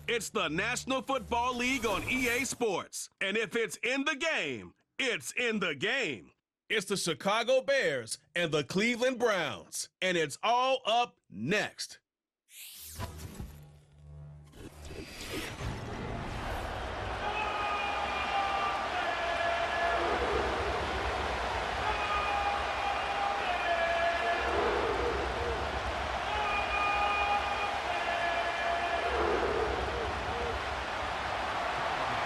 It's the National Football League on EA Sports. And if it's in the game, it's in the game. It's the Chicago Bears and the Cleveland Browns. And it's all up next.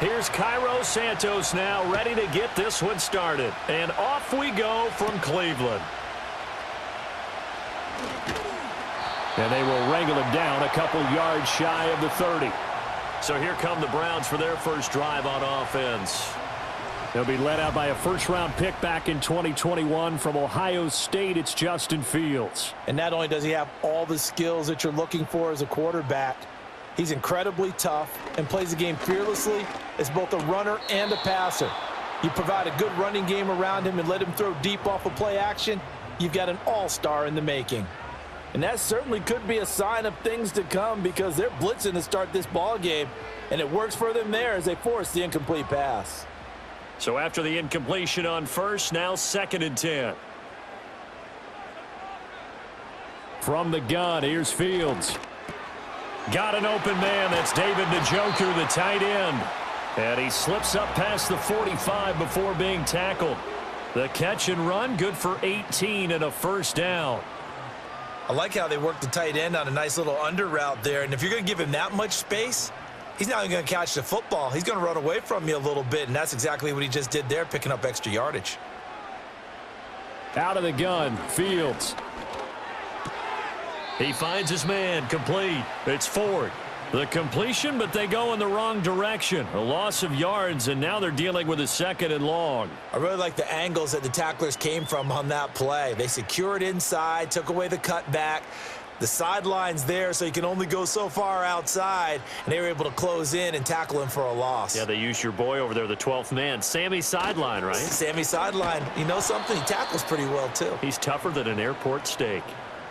Here's Cairo Santos now, ready to get this one started. And off we go from Cleveland. And they will wrangle him down a couple yards shy of the 30. So here come the Browns for their first drive on offense. They'll be led out by a first-round pick back in 2021 from Ohio State. It's Justin Fields. And not only does he have all the skills that you're looking for as a quarterback, he's incredibly tough and plays the game fearlessly as both a runner and a passer. You provide a good running game around him and let him throw deep off of play action, you've got an all-star in the making. And that certainly could be a sign of things to come because they're blitzing to start this ball game, and it works for them there as they force the incomplete pass. So after the incompletion on first, now 2nd and 10. From the gun, here's Fields. Got an open man. That's David Njoku, the tight end. And he slips up past the 45 before being tackled. The catch and run, good for 18 and a first down. I like how they work the tight end on a nice little under route there. And if you're going to give him that much space, he's not even going to catch the football. He's going to run away from you a little bit, and that's exactly what he just did there, picking up extra yardage. Out of the gun, Fields. He finds his man, complete. It's Ford. The completion, but they go in the wrong direction. A loss of yards, and now they're dealing with a 2nd and long. I really like the angles that the tacklers came from on that play. They secured inside, took away the cutback. The sideline's there, so you can only go so far outside, and they were able to close in and tackle him for a loss. Yeah, they used your boy over there, the 12th man, Sammy Sideline, right? Sammy Sideline. You know something? He tackles pretty well, too. He's tougher than an airport steak.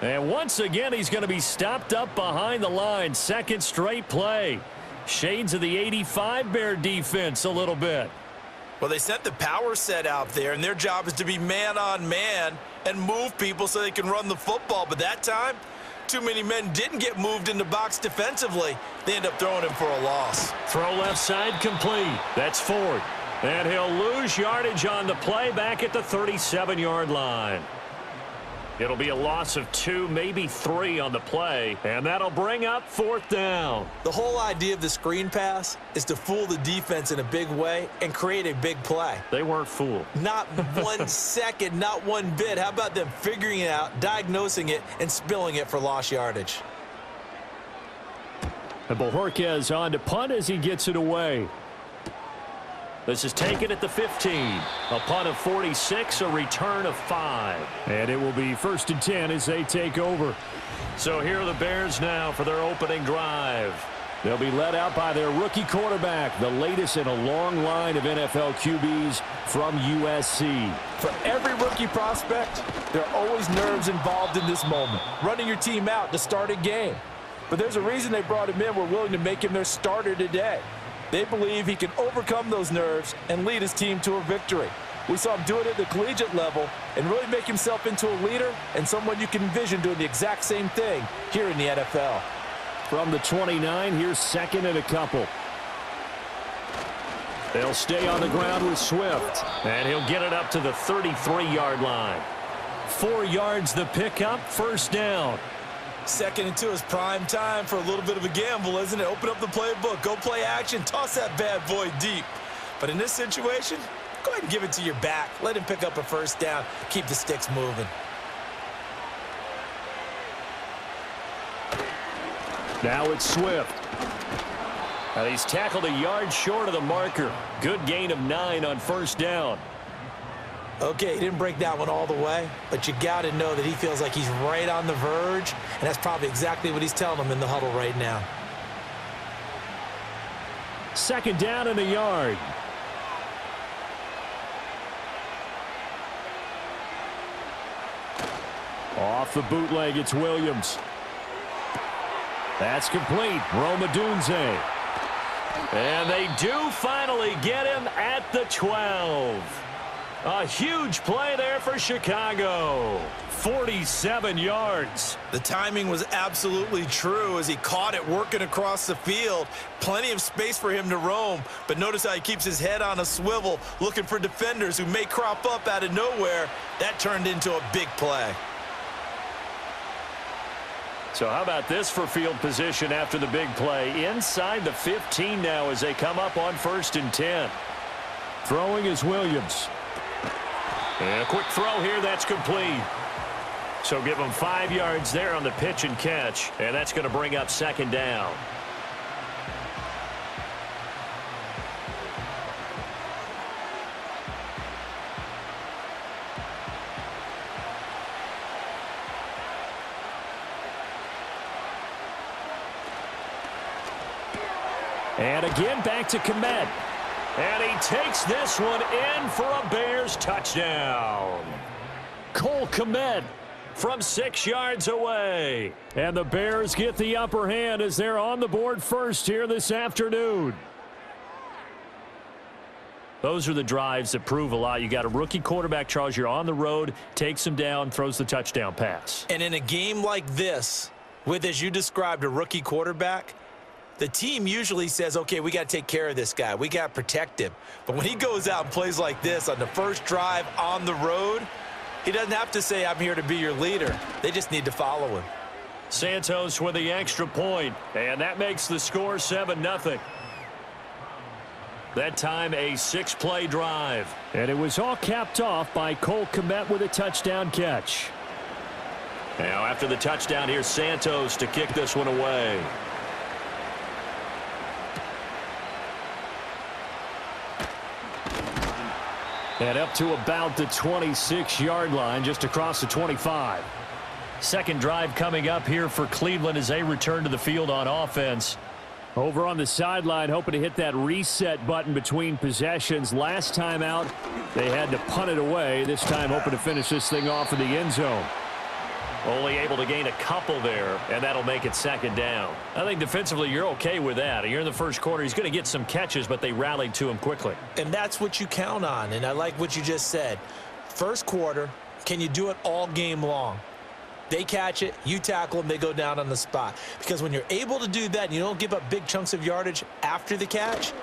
And once again, he's going to be stopped up behind the line. 2nd straight play. Shades of the 85 Bear defense a little bit. Well, they sent the power set out there, and their job is to be man-on-man and move people so they can run the football. But that time, too many men didn't get moved in the box defensively. They end up throwing him for a loss. Throw left side complete. That's Ford. And he'll lose yardage on the play back at the 37-yard line. It'll be a loss of 2, maybe 3 on the play, and that'll bring up 4th down. The whole idea of the screen pass is to fool the defense in a big way and create a big play. They weren't fooled. Not 1 second, not one bit. How about them figuring it out, diagnosing it, and spilling it for lost yardage? And Bojorquez on to punt as he gets it away. This is taken at the 15. A punt of 46, a return of 5. And it will be 1st and 10 as they take over. So here are the Bears now for their opening drive. They'll be led out by their rookie quarterback, the latest in a long line of NFL QBs from USC. For every rookie prospect, there are always nerves involved in this moment. Running your team out to start a game. But there's a reason they brought him in. We're willing to make him their starter today. They believe he can overcome those nerves and lead his team to a victory. We saw him do it at the collegiate level and really make himself into a leader and someone you can envision doing the exact same thing here in the NFL. From the 29, here's 2nd and a couple. They'll stay on the ground with Swift, and he'll get it up to the 33-yard line. 4 yards the pickup, 1st down. 2nd and 2 is prime time for a little bit of a gamble, isn't it? Open up the playbook, go play action, toss that bad boy deep. But in this situation, go ahead and give it to your back. Let him pick up a 1st down. Keep the sticks moving. Now it's Swift. Now he's tackled a yard short of the marker. Good gain of 9 on 1st down. Okay, he didn't break that one all the way, but you got to know that he feels like he's right on the verge, and that's probably exactly what he's telling them in the huddle right now. 2nd down and a yard. Off the bootleg, it's Williams. That's complete. Rome Odunze. And they do finally get him at the 12. A huge play there for Chicago. 47 yards. The timing was absolutely true as he caught it working across the field. Plenty of space for him to roam, but notice how he keeps his head on a swivel, looking for defenders who may crop up out of nowhere. That turned into a big play. So how about this for field position after the big play? Inside the 15 now as they come up on 1st and 10. Throwing is Williams. And a quick throw here, that's complete. So give them 5 yards there on the pitch and catch, and that's going to bring up 2nd down. And again, back to Komet. And he takes this one in for a Bears touchdown. Cole Komet from 6 yards away. And the Bears get the upper hand as they're on the board first here this afternoon. Those are the drives that prove a lot. You got a rookie quarterback, Charles. You're on the road, takes him down, throws the touchdown pass. And in a game like this, with, as you described, a rookie quarterback, the team usually says, okay, we got to take care of this guy. We got to protect him. But when he goes out and plays like this on the first drive on the road, he doesn't have to say, I'm here to be your leader. They just need to follow him. Santos with the extra point, and that makes the score 7-0. That time a 6-play drive. And it was all capped off by Cole Komet with a touchdown catch. Now after the touchdown, here's Santos to kick this one away. And up to about the 26-yard line, just across the 25. Second drive coming up here for Cleveland as they return to the field on offense. Over on the sideline, hoping to hit that reset button between possessions. Last time out, they had to punt it away. This time, hoping to finish this thing off in the end zone. Only able to gain a couple there, and that'll make it 2nd down. I think defensively you're okay with that. You're in the first quarter. He's going to get some catches, but they rallied to him quickly. And that's what you count on, and I like what you just said. First quarter, can you do it all game long? They catch it, you tackle them, they go down on the spot. Because when you're able to do that and you don't give up big chunks of yardage after the catch,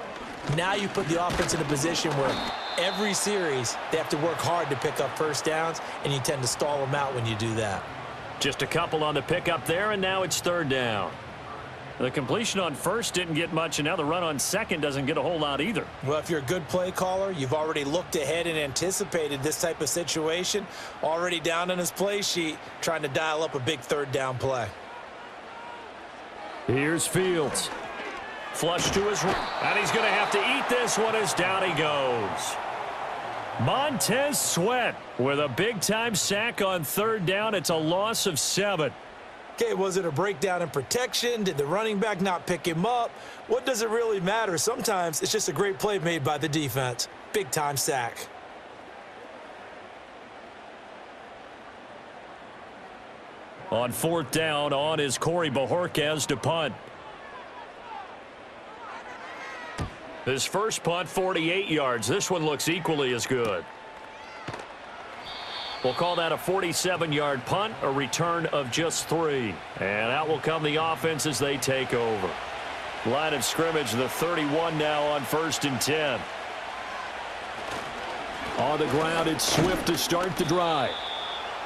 now you put the offense in a position where every series they have to work hard to pick up first downs, and you tend to stall them out when you do that. Just a couple on the pickup there, and now it's 3rd down. The completion on first didn't get much, and now the run on second doesn't get a whole lot either. Well, if you're a good play caller, you've already looked ahead and anticipated this type of situation. Already down on his play sheet, trying to dial up a big 3rd down play. Here's Fields. Flush to his right, and he's going to have to eat this one as down he goes. Montez Sweat with a big-time sack on 3rd down. It's a loss of 7. Okay, was it a breakdown in protection? Did the running back not pick him up? What does it really matter? Sometimes it's just a great play made by the defense. Big-time sack. On 4th down, on is Corey Bojorquez to punt. His first punt, 48 yards. This one looks equally as good. We'll call that a 47-yard punt, a return of just 3. And out will come the offense as they take over. Line of scrimmage, the 31 now on 1st and 10. On the ground, it's Swift to start the drive.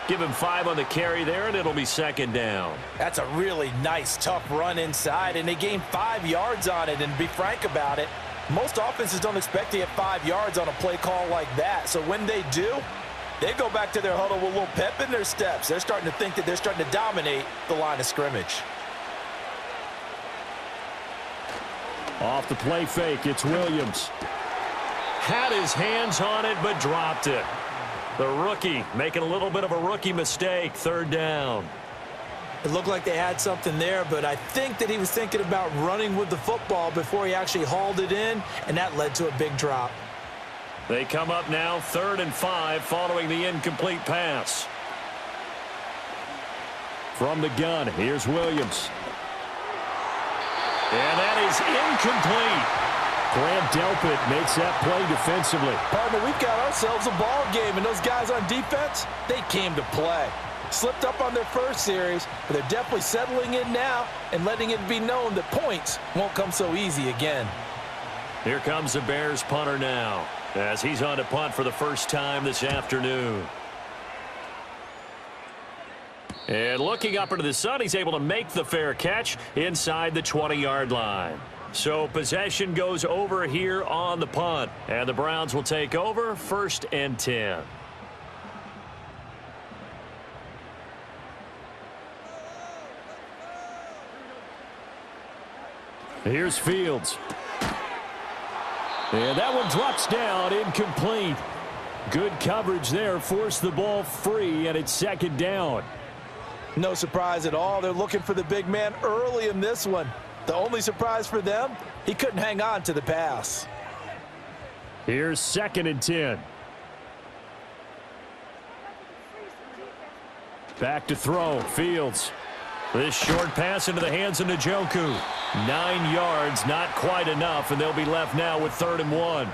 Give him 5 on the carry there, and it'll be 2nd down. That's a really nice, tough run inside, and they gained 5 yards on it. And to be frank about it, most offenses don't expect to get 5 yards on a play call like that. So when they do, they go back to their huddle with a little pep in their steps. They're starting to think that they're starting to dominate the line of scrimmage. Off the play fake, it's Williams. Had his hands on it, but dropped it. The rookie making a little bit of a rookie mistake, 3rd down. It looked like they had something there, but I think that he was thinking about running with the football before he actually hauled it in, and that led to a big drop. They come up now 3rd and 5 following the incomplete pass. From the gun, here's Williams. And that is incomplete. Grant Delpit makes that play defensively. Partner, we've got ourselves a ball game, and those guys on defense, they came to play. Slipped up on their first series, but they're definitely settling in now and letting it be known that points won't come so easy again. Here comes the Bears punter now, as he's on to punt for the first time this afternoon. And looking up into the sun, he's able to make the fair catch inside the 20-yard line. So possession goes over here on the punt, and the Browns will take over 1st and 10. Here's Fields. And that one drops down, incomplete. Good coverage there, forced the ball free, and it's 2nd down. No surprise at all. They're looking for the big man early in this one. The only surprise for them, he couldn't hang on to the pass. Here's 2nd and 10. Back to throw, Fields. This short pass into the hands of Njoku. 9 yards, not quite enough, and they'll be left now with 3rd and 1.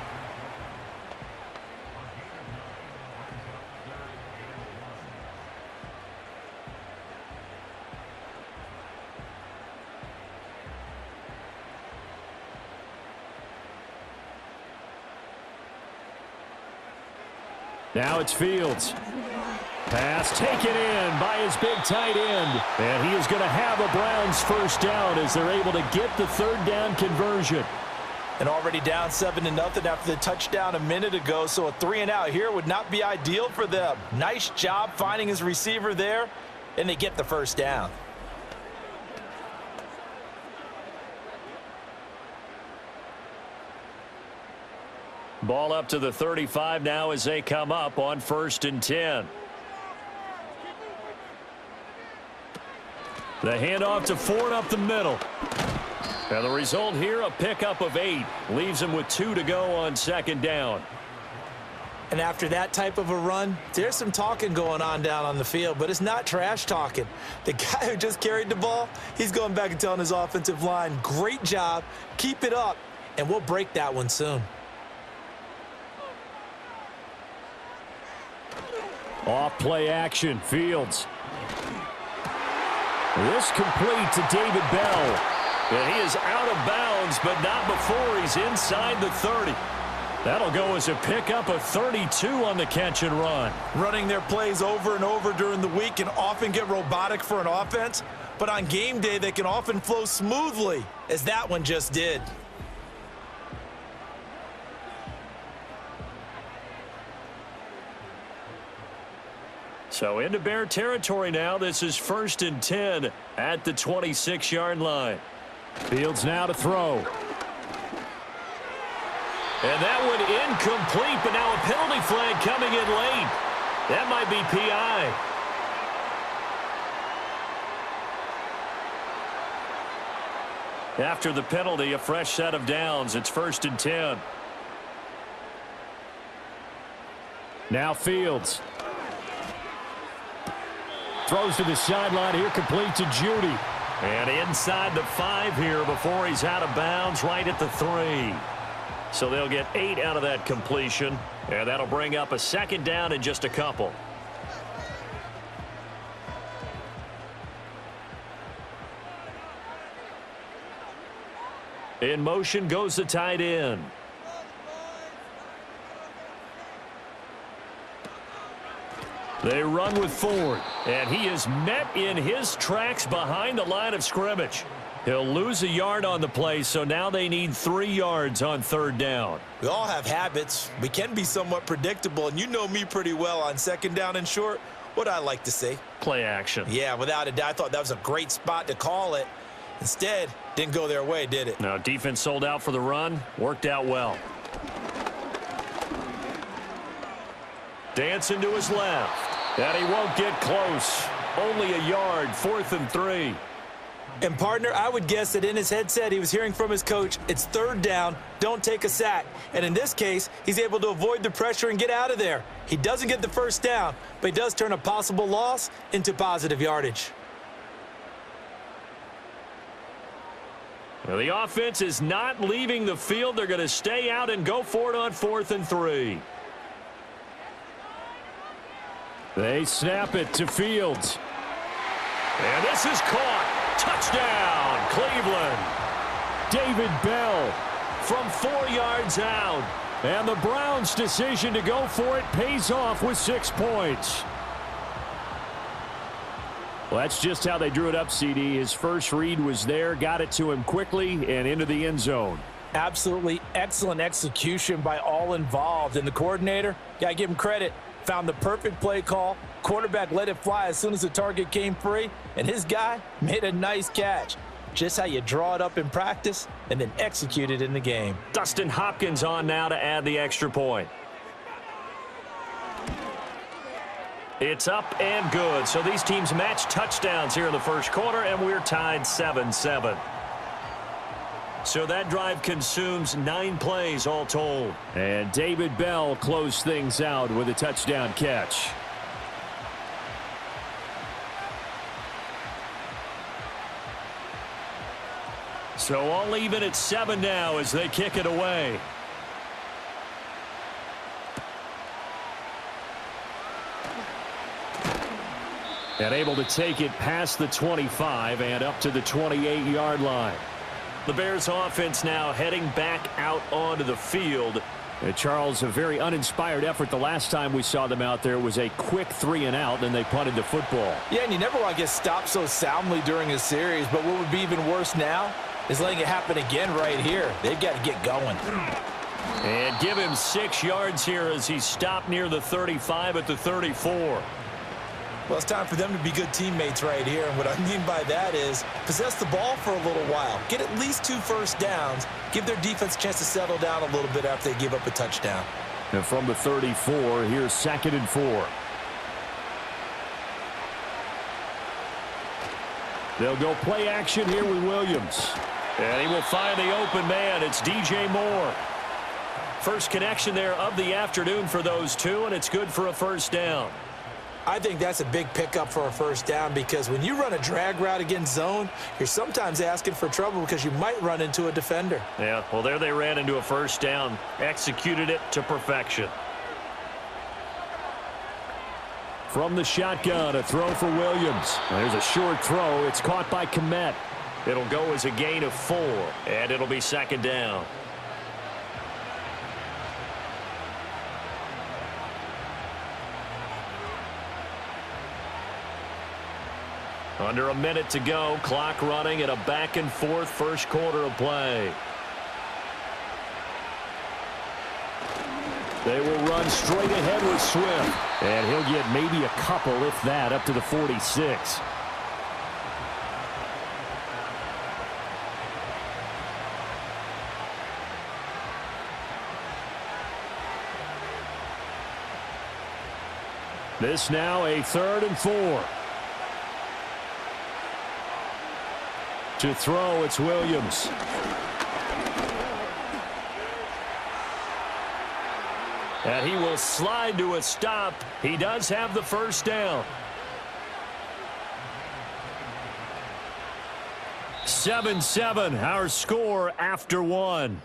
Now it's Fields. Pass taken in by his big tight end. And he is going to have a Browns first down as they're able to get the 3rd down conversion. And already down 7-0 after the touchdown a minute ago, so a 3-and-out here would not be ideal for them. Nice job finding his receiver there, and they get the first down. Ball up to the 35 now as they come up on 1st and 10. The handoff to Ford up the middle. And the result here, a pickup of 8. Leaves him with 2 to go on 2nd down. And after that type of a run, there's some talking going on down on the field, but it's not trash talking. The guy who just carried the ball, he's going back and telling his offensive line, great job, keep it up, and we'll break that one soon. Off play action, Fields. This complete to David Bell. And he is out of bounds, but not before he's inside the 30. That'll go as a pickup of 32 on the catch and run. Running their plays over and over during the week can often get robotic for an offense, but on game day they can often flow smoothly, as that one just did. So into Bear territory now. This is 1st and 10 at the 26-yard line. Fields now to throw. And that one incomplete, but now a penalty flag coming in late. That might be PI. After the penalty, a fresh set of downs. It's 1st and 10. Now Fields. Throws to the sideline here, complete to Judy. And inside the 5 here before he's out of bounds, right at the 3. So they'll get 8 out of that completion, and that'll bring up a 2nd down in just a couple. In motion goes the tight end. They run with Ford, and he is met in his tracks behind the line of scrimmage. He'll lose a yard on the play, so now they need 3 yards on 3rd down. We all have habits. We can be somewhat predictable, and you know me pretty well on 2nd down and short. What I like to say? Play action. Yeah, without a doubt. I thought that was a great spot to call it. Instead, didn't go their way, did it? No, defense sold out for the run. Worked out well. Dancing to his left. And he won't get close. Only a yard, 4th and 3. And, partner, I would guess that in his headset he was hearing from his coach, it's 3rd down, don't take a sack. And in this case, he's able to avoid the pressure and get out of there. He doesn't get the first down, but he does turn a possible loss into positive yardage. Well, the offense is not leaving the field. They're going to stay out and go for it on 4th and 3. They snap it to Fields. And this is caught. Touchdown, Cleveland. David Bell from 4 yards out. And the Browns' decision to go for it pays off with 6 points. Well, that's just how they drew it up, CD. His first read was there, got it to him quickly, and into the end zone. Absolutely excellent execution by all involved. And the coordinator, got to give him credit, found the perfect play call. Quarterback let it fly as soon as the target came free, and his guy made a nice catch. Just how you draw it up in practice and then execute it in the game. Dustin Hopkins on now to add the extra point. It's up and good. So these teams match touchdowns here in the first quarter, and we're tied 7-7. So that drive consumes 9 plays all told. And David Bell closed things out with a touchdown catch. So all even at 7 now as they kick it away. And able to take it past the 25 and up to the 28-yard line. The Bears offense now heading back out onto the field. Charles, a very uninspired effort. The last time we saw them out there was a quick 3-and-out, and they punted the football. Yeah, and you never want to get stopped so soundly during a series, but what would be even worse now is letting it happen again right here. They've got to get going. And give him 6 yards here as he stopped near the 35 at the 34. Well, it's time for them to be good teammates right here, and what I mean by that is possess the ball for a little while. Get at least 2 first downs. Give their defense a chance to settle down a little bit after they give up a touchdown. And from the 34, here's 2nd and 4. They'll go play action here with Williams. And he will find the open man. It's DJ Moore. First connection there of the afternoon for those two, and it's good for a first down. I think that's a big pickup for a first down because when you run a drag route against zone, you're sometimes asking for trouble because you might run into a defender. Yeah, well, there they ran into a first down, executed it to perfection. From the shotgun, a throw for Williams. There's a short throw. It's caught by Kmet. It'll go as a gain of 4, and it'll be 2nd down. Under a minute to go, clock running, and a back-and-forth first quarter of play. They will run straight ahead with Swift. And he'll get maybe a couple, if that, up to the 46. This now a 3rd and 4. To throw, it's Williams. And he will slide to a stop. He does have the first down. 7-7, our score after 1.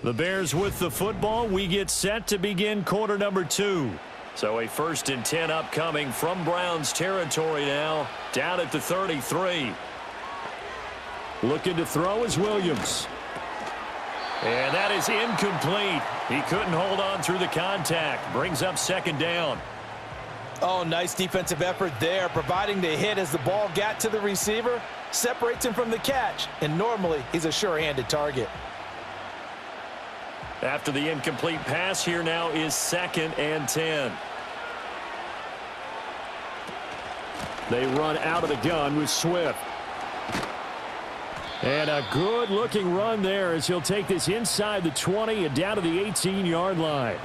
The Bears with the football. We get set to begin quarter number 2. So a 1st and 10 upcoming from Browns territory now, down at the 33. Looking to throw is Williams. And that is incomplete. He couldn't hold on through the contact. Brings up 2nd down. Oh, nice defensive effort there, providing the hit as the ball got to the receiver, separates him from the catch, and normally he's a sure-handed target. After the incomplete pass, here now is 2nd and 10. They run out of the gun with Swift. And a good-looking run there as he'll take this inside the 20 and down to the 18-yard line.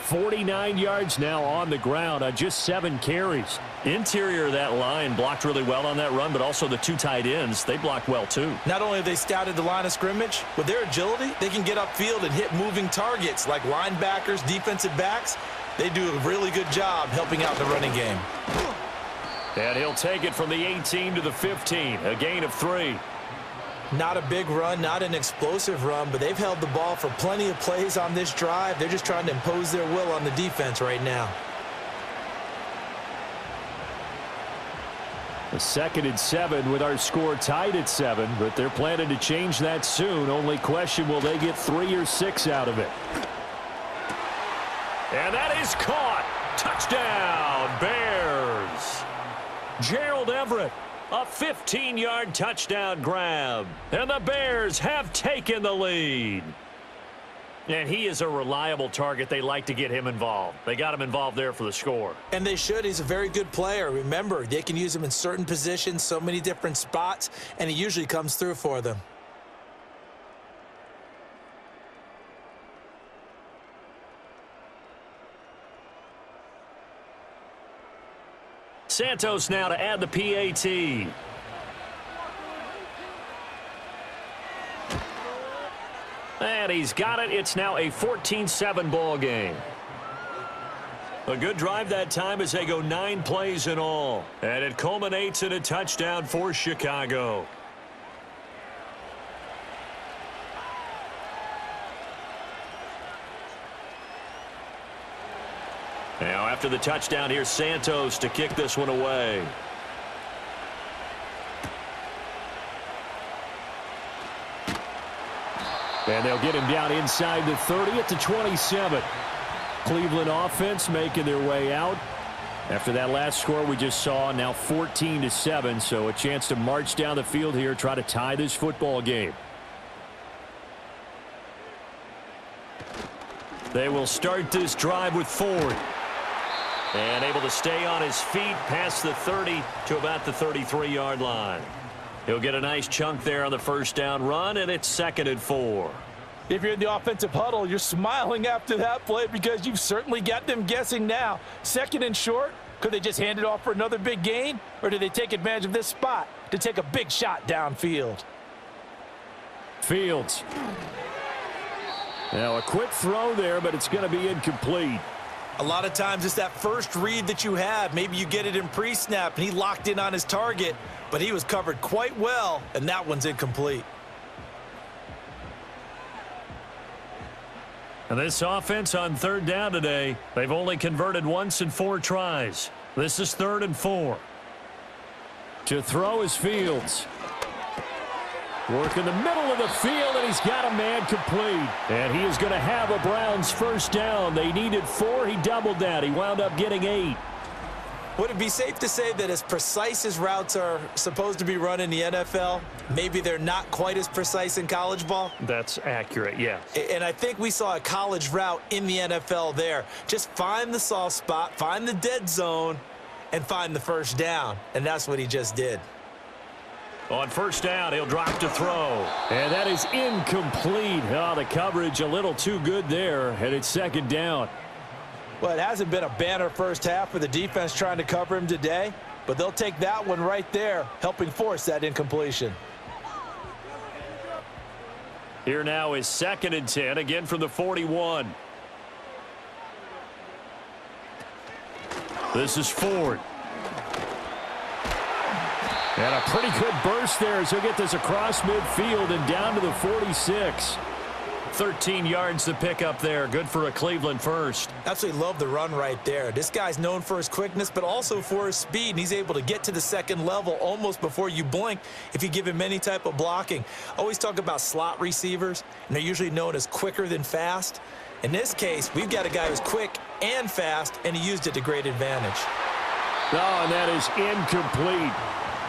49 yards now on the ground on just 7 carries. Interior of that line blocked really well on that run, but also the 2 tight ends, they blocked well too. Not only have they scouted the line of scrimmage, with their agility, they can get upfield and hit moving targets like linebackers, defensive backs. They do a really good job helping out the running game. And he'll take it from the 18 to the 15, a gain of 3. Not a big run, not an explosive run, but they've held the ball for plenty of plays on this drive. They're just trying to impose their will on the defense right now. A 2nd and 7 with our score tied at 7, but they're planning to change that soon. Only question, will they get 3 or 6 out of it? And that is caught. Touchdown, Bears. Gerald Everett, a 15-yard touchdown grab. And the Bears have taken the lead. And he is a reliable target. They like to get him involved. They got him involved there for the score. And they should. He's a very good player. Remember, they can use him in certain positions, so many different spots, and he usually comes through for them. Santos now to add the PAT. And he's got it. It's now a 14-7 ball game. A good drive that time as they go 9 plays in all. And it culminates in a touchdown for Chicago. Now after the touchdown, here's Santos to kick this one away. And they'll get him down inside the 30 at the 27. Cleveland offense making their way out. After that last score we just saw, now 14-7, so a chance to march down the field here, try to tie this football game. They will start this drive with Ford. And able to stay on his feet past the 30 to about the 33-yard line. He'll get a nice chunk there on the first down run, and it's 2nd and 4. If you're in the offensive huddle, you're smiling after that play because you've certainly got them guessing now. 2nd and short, could they just hand it off for another big gain? Or do they take advantage of this spot to take a big shot downfield? Fields. Now a quick throw there, but it's going to be incomplete. A lot of times it's that first read that you have. Maybe you get it in pre-snap, and he locked in on his target, but he was covered quite well, and that one's incomplete. And this offense on 3rd down today, they've only converted once in 4 tries. This is 3rd and 4. To throw is Fields. Work in the middle of the field, and he's got a man complete. And he is going to have a Browns first down. They needed 4. He doubled that. He wound up getting 8. Would it be safe to say that as precise as routes are supposed to be run in the NFL, maybe they're not quite as precise in college ball? That's accurate, yes. And I think we saw a college route in the NFL there. Just find the soft spot, find the dead zone, and find the first down. And that's what he just did. On first down, he'll drop to throw. And that is incomplete. Oh, the coverage a little too good there, and it's 2nd down. Well, it hasn't been a banner first half for the defense trying to cover him today, but they'll take that one right there, helping force that incompletion. Here now is 2nd and 10, again from the 41. This is Ford. And a pretty good burst there as he'll get this across midfield and down to the 46. 13 yards to pick up there. Good for a Cleveland first. Absolutely love the run right there. This guy's known for his quickness, but also for his speed, and he's able to get to the 2nd level almost before you blink if you give him any type of blocking. Always talk about slot receivers, and they're usually known as quicker than fast. In this case, we've got a guy who's quick and fast, and he used it to great advantage. Oh, and that is incomplete.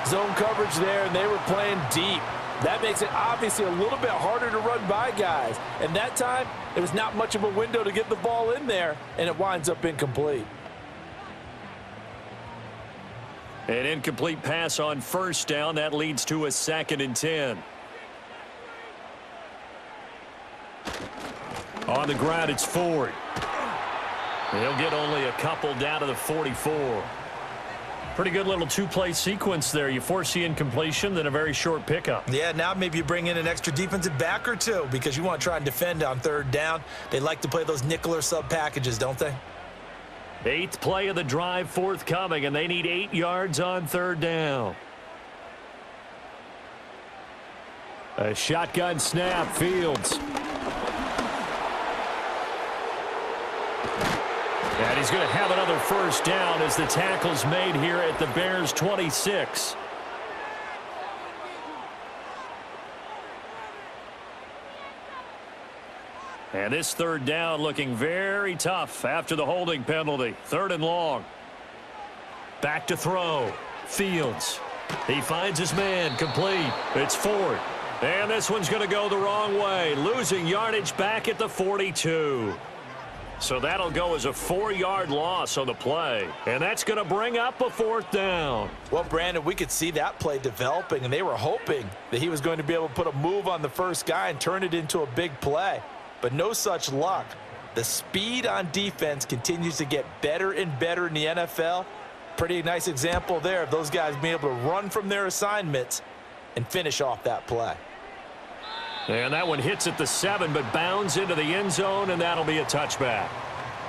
Zone coverage there, and they were playing deep. That makes it obviously a little bit harder to run by guys. And that time, there was not much of a window to get the ball in there, and it winds up incomplete. An incomplete pass on first down. That leads to a 2nd and 10. On the ground, it's Ford. He'll get only a couple down to the 44. Pretty good little two-play sequence there. You force the incompletion, then a very short pickup. Yeah, now maybe you bring in an extra defensive back or two because you want to try and defend on third down. They like to play those nickel or sub packages, don't they? 8th play of the drive forthcoming, and they need 8 yards on third down. A shotgun snap, Fields. And he's going to have another first down as the tackle's made here at the Bears' 26. And this third down looking very tough after the holding penalty. 3rd and long. Back to throw. Fields. He finds his man, complete. It's Ford. And this one's going to go the wrong way. Losing yardage back at the 42. So that'll go as a 4-yard loss on the play. And that's going to bring up a 4th down. Well, Brandon, we could see that play developing, and they were hoping that he was going to be able to put a move on the first guy and turn it into a big play. But no such luck. The speed on defense continues to get better and better in the NFL. Pretty nice example there of those guys being able to run from their assignments and finish off that play. And that one hits at the 7, but bounds into the end zone, and that'll be a touchback.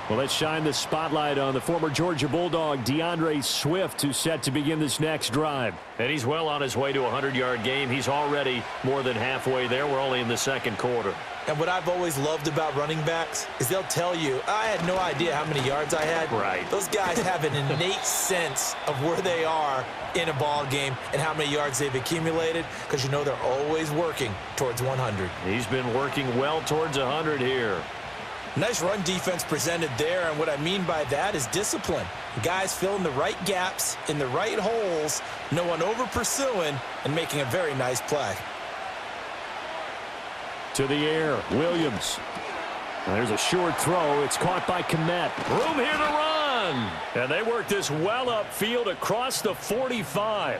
Well, let's shine the spotlight on the former Georgia Bulldog, DeAndre Swift, who's set to begin this next drive. And he's well on his way to a 100-yard game. He's already more than halfway there. We're only in the second quarter. And what I've always loved about running backs is they'll tell you, I had no idea how many yards I had. Right. Those guys have an innate sense of where they are in a ball game and how many yards they've accumulated because you know they're always working towards 100. He's been working well towards 100 here. Nice run defense presented there, and what I mean by that is discipline. Guys filling the right gaps in the right holes, no one over-pursuing, and making a very nice play. To the air, Williams. There's a short throw. It's caught by Kmet. Room here to run. And they work this well upfield across the 45.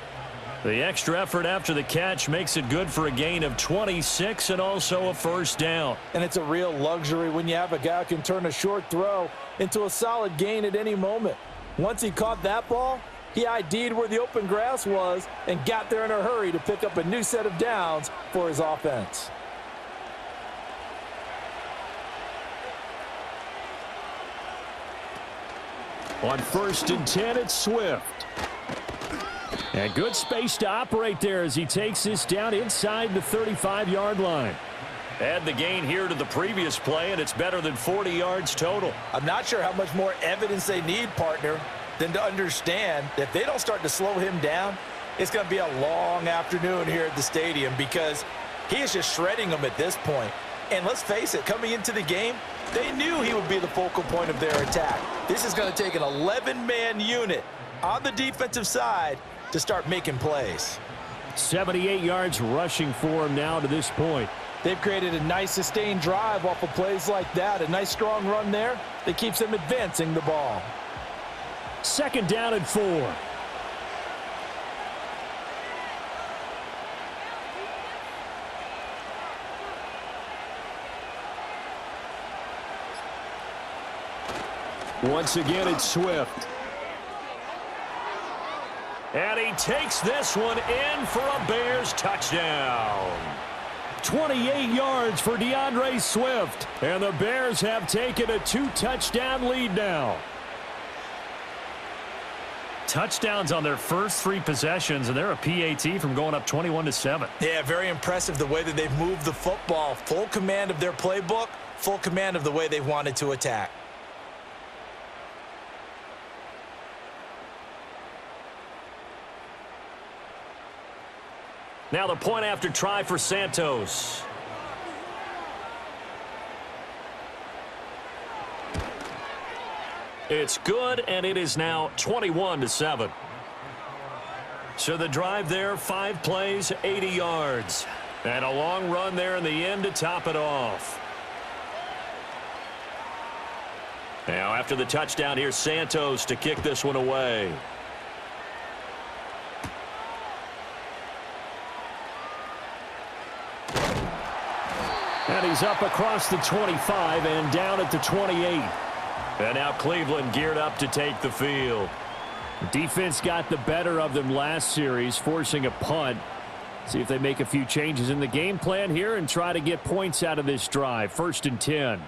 The extra effort after the catch makes it good for a gain of 26 and also a first down. And it's a real luxury when you have a guy who can turn a short throw into a solid gain at any moment. Once he caught that ball, he ID'd where the open grass was and got there in a hurry to pick up a new set of downs for his offense. On 1st and 10, it's Swift. And good space to operate there as he takes this down inside the 35-yard line. Add the gain here to the previous play, and it's better than 40 yards total. I'm not sure how much more evidence they need, partner, than to understand that if they don't start to slow him down, it's going to be a long afternoon here at the stadium because he is just shredding them at this point. And let's face it, coming into the game, they knew he would be the focal point of their attack. This is going to take an 11-man unit on the defensive side to start making plays. 78 yards rushing for him now to this point. They've created a nice sustained drive off of plays like that. A nice strong run there that keeps them advancing the ball. 2nd down and 4. Once again, it's Swift. And he takes this one in for a Bears touchdown. 28 yards for DeAndre Swift. And the Bears have taken a 2-touchdown lead now. Touchdowns on their first 3 possessions, and they're a PAT from going up 21-7. Yeah, very impressive the way that they've moved the football. Full command of their playbook, full command of the way they've wanted to attack. Now the point after try for Santos. It's good, and it is now 21-7. So the drive there, 5 plays, 80 yards. And a long run there in the end to top it off. Now after the touchdown, here's Santos to kick this one away. And he's up across the 25 and down at the 28. And now Cleveland geared up to take the field. Defense got the better of them last series, forcing a punt. See if they make a few changes in the game plan here and try to get points out of this drive. 1st and 10.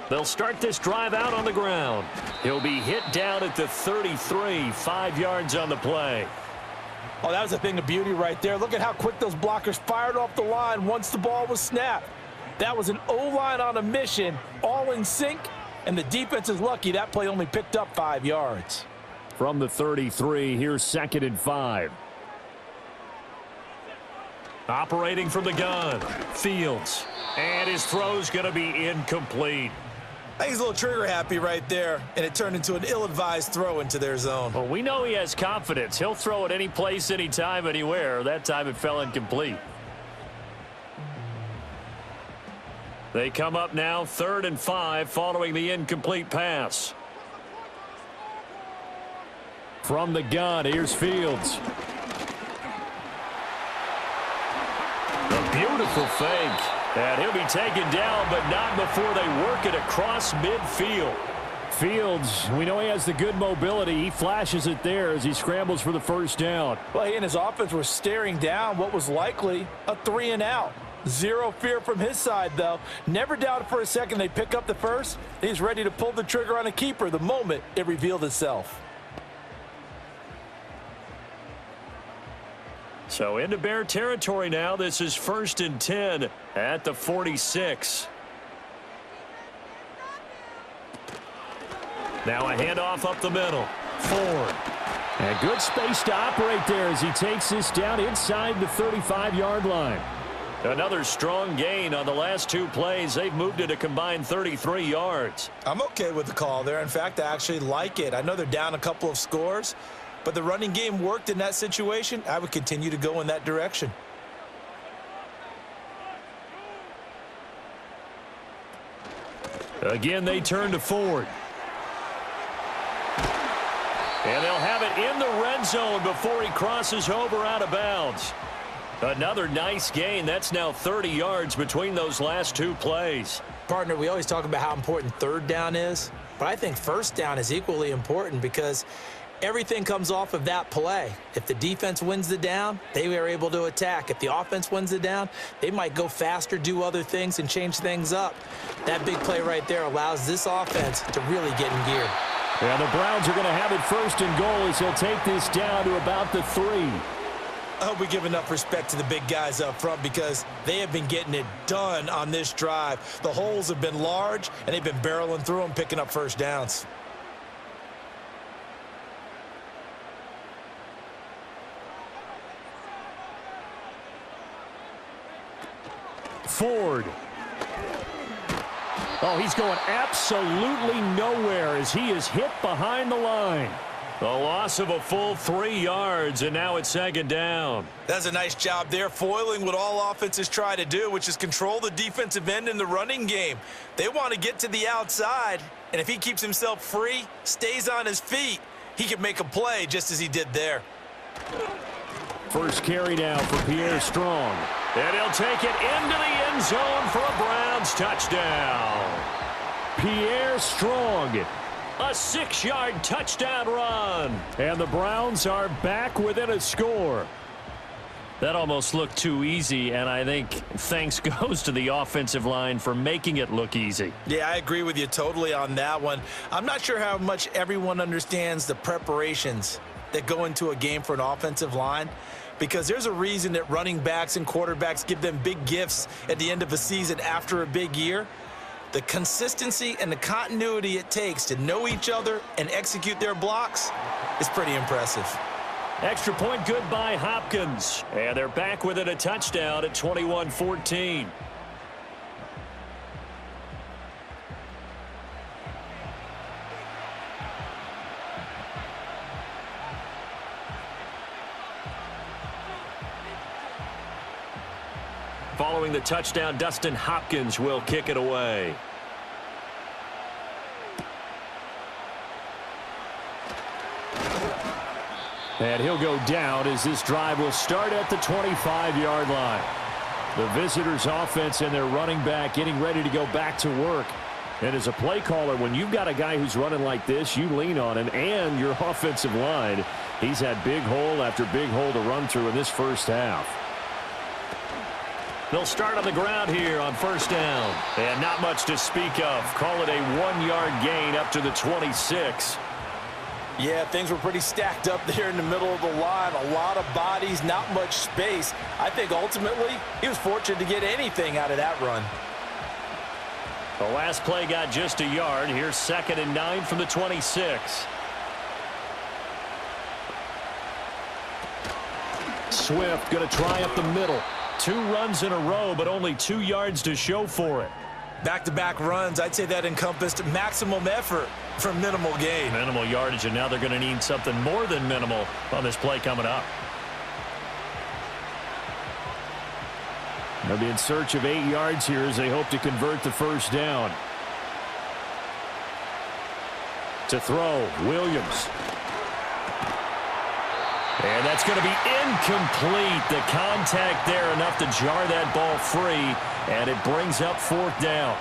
They'll start this drive out on the ground. He'll be hit down at the 33, 5 yards on the play. Oh, that was a thing of beauty right there. Look at how quick those blockers fired off the line once the ball was snapped. That was an O-line on a mission, all in sync, and the defense is lucky that play only picked up 5 yards. From the 33, here's 2nd and 5. Operating from the gun, Fields. And his throw's going to be incomplete. I think he's a little trigger happy right there, and it turned into an ill-advised throw into their zone. Well, we know he has confidence. He'll throw it any place, anytime, anywhere. That time it fell incomplete. They come up now 3rd and 5 following the incomplete pass. From the gun, here's Fields. A beautiful fake. And he'll be taken down, but not before they work it across midfield. Fields, we know he has the good mobility. He flashes it there as he scrambles for the 1st down. Well, he and his offense were staring down what was likely a 3 and out. Zero fear from his side, though. Never doubted for a second they'd pick up the first. He's ready to pull the trigger on a keeper the moment it revealed itself. So into Bear territory now. This is 1st and 10 at the 46. Now a handoff up the middle. Ford. And good space to operate there as he takes this down inside the 35-yard line. Another strong gain on the last 2 plays. They've moved it a combined 33 yards. I'm okay with the call there. In fact, I actually like it. I know they're down a couple of scores, but the running game worked in that situation. I would continue to go in that direction. Again, they turn to Ford. And they'll have it in the red zone before he crosses over out of bounds. Another nice gain. That's now 30 yards between those last 2 plays. Partner, we always talk about how important 3rd down is, but I think 1st down is equally important because everything comes off of that play. If the defense wins the down, they are able to attack. If the offense wins the down, they might go faster, do other things, and change things up. That big play right there allows this offense to really get in gear. Yeah, the Browns are going to have it 1st and goal as he'll take this down to about the 3. I hope we give enough respect to the big guys up front because they have been getting it done on this drive. The holes have been large, and they've been barreling through them, picking up 1st downs. Ford. Oh, he's going absolutely nowhere as he is hit behind the line. The loss of a full 3 yards, and now it's 2nd down. That's a nice job there, foiling what all offenses try to do, which is control the defensive end in the running game. They want to get to the outside, and if he keeps himself free, stays on his feet, he can make a play just as he did there. First carry now for Pierre Strong. And he'll take it into the end zone for a Browns touchdown. Pierre Strong. A 6-yard touchdown run. And the Browns are back within a score. That almost looked too easy, and I think thanks goes to the offensive line for making it look easy. Yeah, I agree with you totally on that one. I'm not sure how much everyone understands the preparations that go into a game for an offensive line, because there's a reason that running backs and quarterbacks give them big gifts at the end of a season after a big year. The consistency and the continuity it takes to know each other and execute their blocks is pretty impressive. Extra point good by Hopkins. And they're back within a touchdown at 21-14. Following the touchdown, Dustin Hopkins will kick it away. And he'll go down as this drive will start at the 25-yard line. The visitors' offense and their running back getting ready to go back to work. And as a play caller, when you've got a guy who's running like this, you lean on him and your offensive line. He's had big hole after big hole to run through in this first half. They'll start on the ground here on first down. And not much to speak of. Call it a 1-yard gain up to the 26. Yeah, things were pretty stacked up there in the middle of the line. A lot of bodies, not much space. I think ultimately he was fortunate to get anything out of that run. The last play got just a yard. Here's 2nd and 9 from the 26. Swift going to try up the middle. 2 runs in a row, but only 2 yards to show for it. Back-to-back runs, I'd say that encompassed maximum effort for minimal gain. Minimal yardage, and now they're going to need something more than minimal on this play coming up. They'll be in search of 8 yards here as they hope to convert the first down. To throw, Williams. And that's going to be incomplete. The contact there enough to jar that ball free, and it brings up 4th down.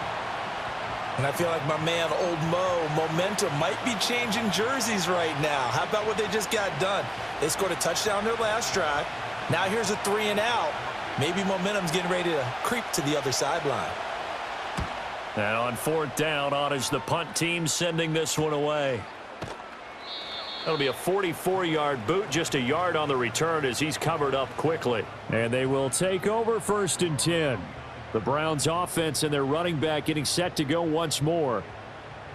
And I feel like my man, Old Mo, momentum might be changing jerseys right now. How about what they just got done? They scored a touchdown their last drive. Now here's a 3 and out. Maybe momentum's getting ready to creep to the other sideline. And on 4th down, on is the punt team sending this one away. That'll be a 44-yard boot, just a yard on the return as he's covered up quickly. And they will take over 1st and 10. The Browns offense and their running back getting set to go once more.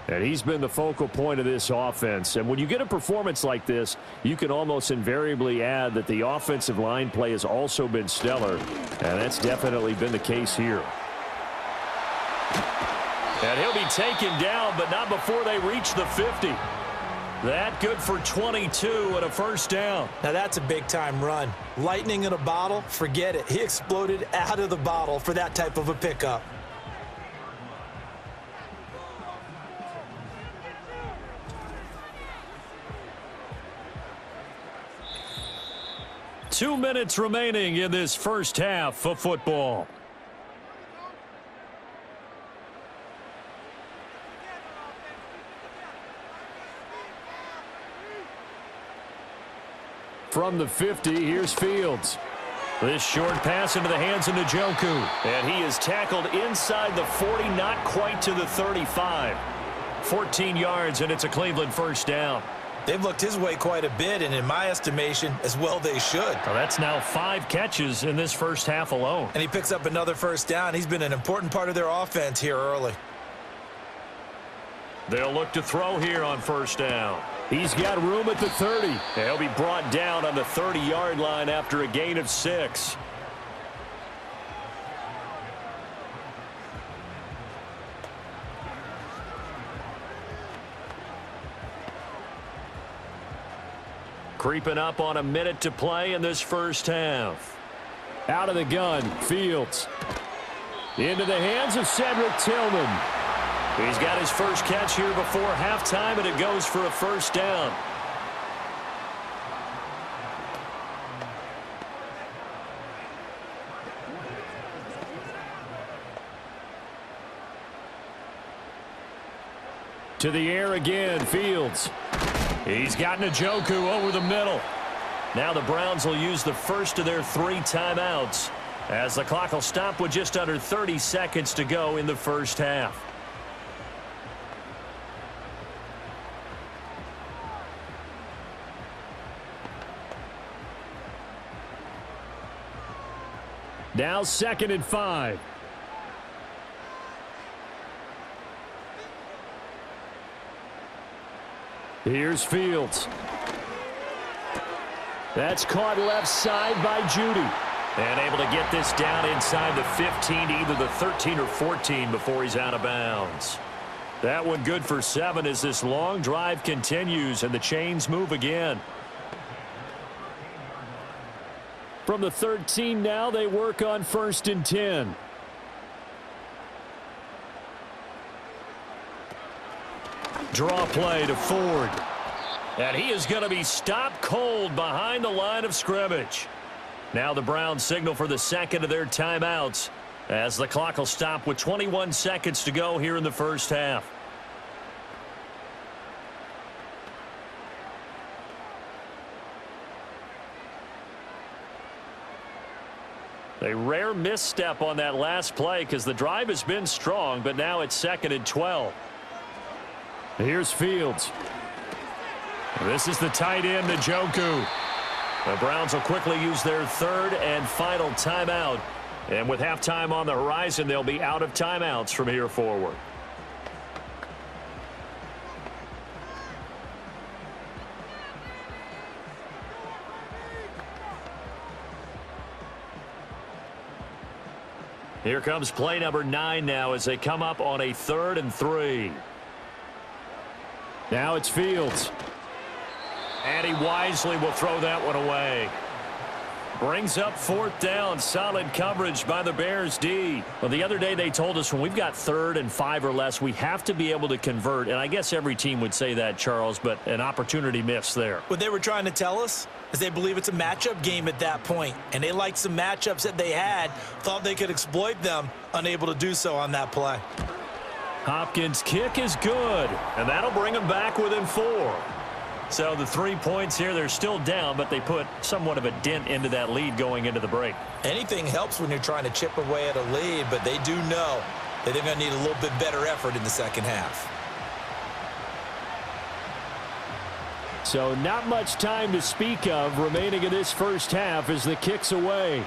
And he's been the focal point of this offense. And when you get a performance like this, you can almost invariably add that the offensive line play has also been stellar. And that's definitely been the case here. And he'll be taken down, but not before they reach the 50. That good for 22 and a first down. Now that's a big-time run. Lightning in a bottle, forget it. He exploded out of the bottle for that type of a pickup. Two minutes remaining in this first half of football. From the 50, here's Fields. This short pass into the hands of Njoku. And he is tackled inside the 40, not quite to the 35. 14 yards, and it's a Cleveland first down. They've looked his way quite a bit, and in my estimation, as well they should. Well, that's now 5 catches in this first half alone. And he picks up another first down. He's been an important part of their offense here early. They'll look to throw here on first down. He's got room at the 30. He'll be brought down on the 30-yard line after a gain of 6. Creeping up on a minute to play in this first half. Out of the gun, Fields. Into the hands of Cedric Tillman. He's got his first catch here before halftime, and it goes for a first down. To the air again, Fields. He's got Njoku over the middle. Now the Browns will use the first of their 3 timeouts as the clock will stop with just under 30 seconds to go in the first half. Now 2nd and 5. Here's Fields. That's caught left side by Judy. And able to get this down inside the 15 to either the 13 or 14 before he's out of bounds. That one good for 7 as this long drive continues and the chains move again. From the 13 now, they work on 1st and 10. Draw play to Ford. And he is going to be stopped cold behind the line of scrimmage. Now the Browns signal for the second of their timeouts as the clock will stop with 21 seconds to go here in the first half. A rare misstep on that last play because the drive has been strong, but now it's 2nd and 12. Here's Fields. This is the tight end, Njoku. The Browns will quickly use their third and final timeout. And with halftime on the horizon, they'll be out of timeouts from here forward. Here comes play number 9 now as they come up on a 3rd and 3. Now it's Fields. And he wisely will throw that one away. Brings up 4th down. Solid coverage by the Bears D. Well, the other day they told us when we've got 3rd and 5 or less, we have to be able to convert. And I guess every team would say that, Charles, but an opportunity missed there. What they were trying to tell us is they believe it's a matchup game at that point. And they liked some matchups that they had, thought they could exploit them, unable to do so on that play. Hopkins' kick is good, and that'll bring them back within 4. So the 3 points here, they're still down, but they put somewhat of a dent into that lead going into the break. Anything helps when you're trying to chip away at a lead, but they do know that they're going to need a little bit better effort in the second half. So not much time to speak of remaining in this first half as the kick's away.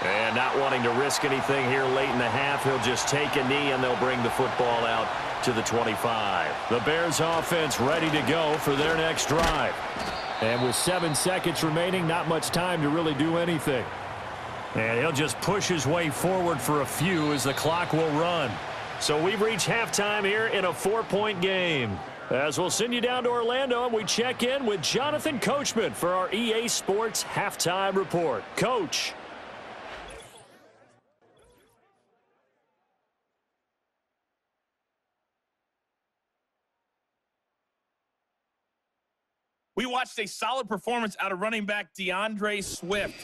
And not wanting to risk anything here late in the half, he'll just take a knee and they'll bring the football out to the 25. The Bears offense ready to go for their next drive. And with 7 seconds remaining, not much time to really do anything. And he'll just push his way forward for a few as the clock will run. So we've reached halftime here in a 4-point game. As we'll send you down to Orlando and we check in with Jonathan Coachman for our EA Sports Halftime Report. Coach. We watched a solid performance out of running back DeAndre Swift.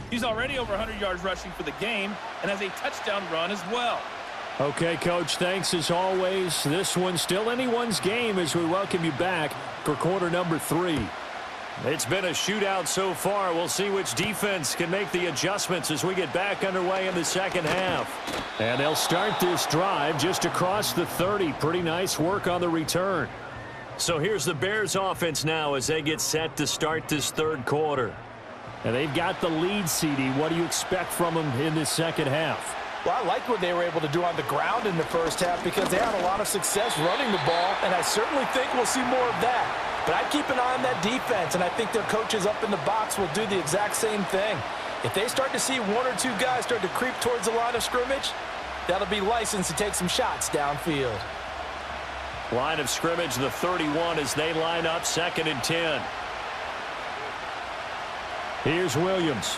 He's already over 100 yards rushing for the game and has a touchdown run as well. Okay, Coach, thanks as always. This one's still anyone's game as we welcome you back for quarter number 3. It's been a shootout so far. We'll see which defense can make the adjustments as we get back underway in the second half. And they'll start this drive just across the 30. Pretty nice work on the return. So here's the Bears offense now as they get set to start this third quarter. And they've got the lead, CD. What do you expect from them in this second half? Well, I like what they were able to do on the ground in the first half because they had a lot of success running the ball, and I certainly think we'll see more of that. But I'd keep an eye on that defense, and I think their coaches up in the box will do the exact same thing. If they start to see 1 or 2 guys start to creep towards the line of scrimmage, that'll be licensed to take some shots downfield. Line of scrimmage, the 31 as they line up, 2nd and 10. Here's Williams.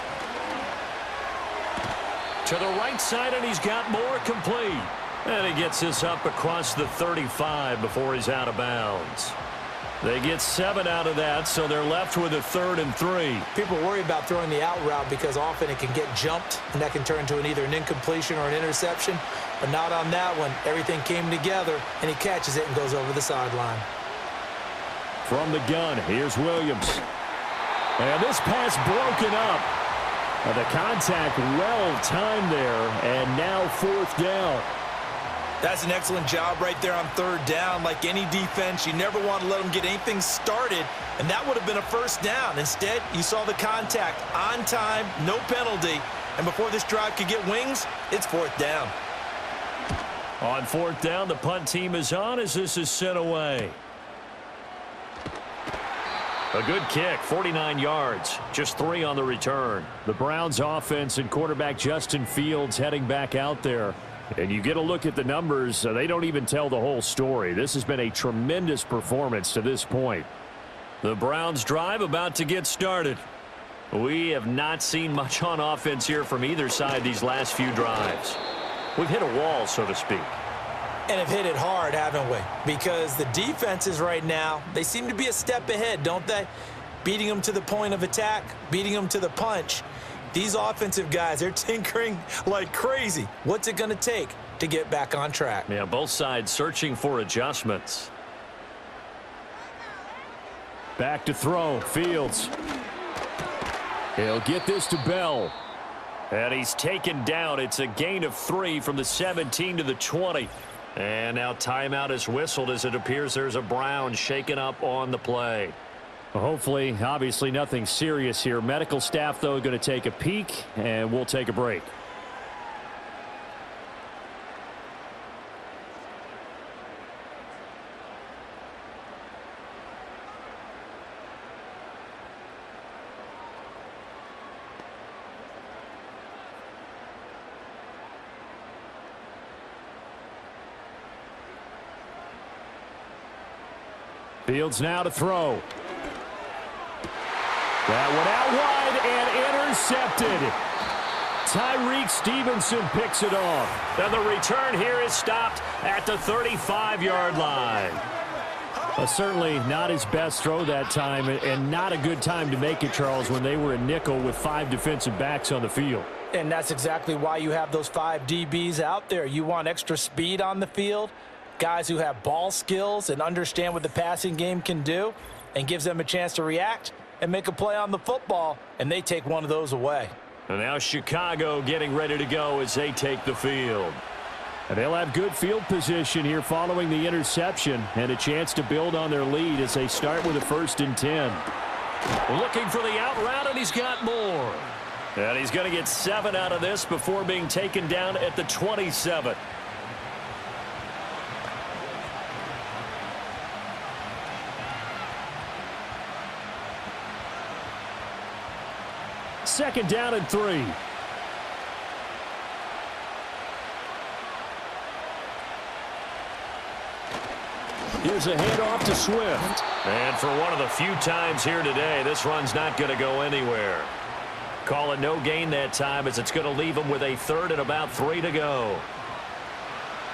To the right side, and he's got more complete. And he gets this up across the 35 before he's out of bounds. They get 7 out of that, so they're left with a 3rd and 3. People worry about throwing the out route because often it can get jumped, and that can turn into either an incompletion or an interception. But not on that one. Everything came together, and he catches it and goes over the sideline. From the gun, here's Williams. And this pass broken up. The contact well-timed there, and now 4th down. That's an excellent job right there on 3rd down. Like any defense, you never want to let them get anything started, and that would have been a 1st down. Instead, you saw the contact on time, no penalty, and before this drive could get wings, it's 4th down. On 4th down, the punt team is on as this is sent away. A good kick, 49 yards, just 3 on the return. The Browns offense and quarterback Justin Fields heading back out there. And you get a look at the numbers, they don't even tell the whole story. This has been a tremendous performance to this point. The Browns drive about to get started. We have not seen much on offense here from either side these last few drives. We've hit a wall, so to speak. And have hit it hard, haven't we? Because the defenses right now, they seem to be a step ahead, don't they? beating them to the point of attack, beating them to the punch. These offensive guys, they're tinkering like crazy. What's it going to take to get back on track? Yeah, both sides searching for adjustments. Back to throw, Fields. He'll get this to Bell. And he's taken down. It's a gain of 3 from the 17 to the 20. And now timeout is whistled as it appears there's a Brown shaken up on the play. Well, hopefully, obviously nothing serious here. Medical staff, though, going to take a peek, and we'll take a break. Fields now to throw. That one out wide and intercepted. Tyreek Stevenson picks it off. And the return here is stopped at the 35-yard line. Certainly not his best throw that time, and not a good time to make it, Charles, when they were a nickel with 5 defensive backs on the field. And that's exactly why you have those 5 DBs out there. You want extra speed on the field, guys who have ball skills and understand what the passing game can do, and gives them a chance to react and make a play on the football, and they take one of those away. And now Chicago getting ready to go as they take the field. And they'll have good field position here following the interception, and a chance to build on their lead as they start with a 1st and 10. Looking for the out route, and he's got more. And he's going to get 7 out of this before being taken down at the 27. Second down and 3. Here's a handoff to Swift. And for one of the few times here today, this run's not going to go anywhere. Call it no gain that time, as it's going to leave him with a 3rd and about 3 to go.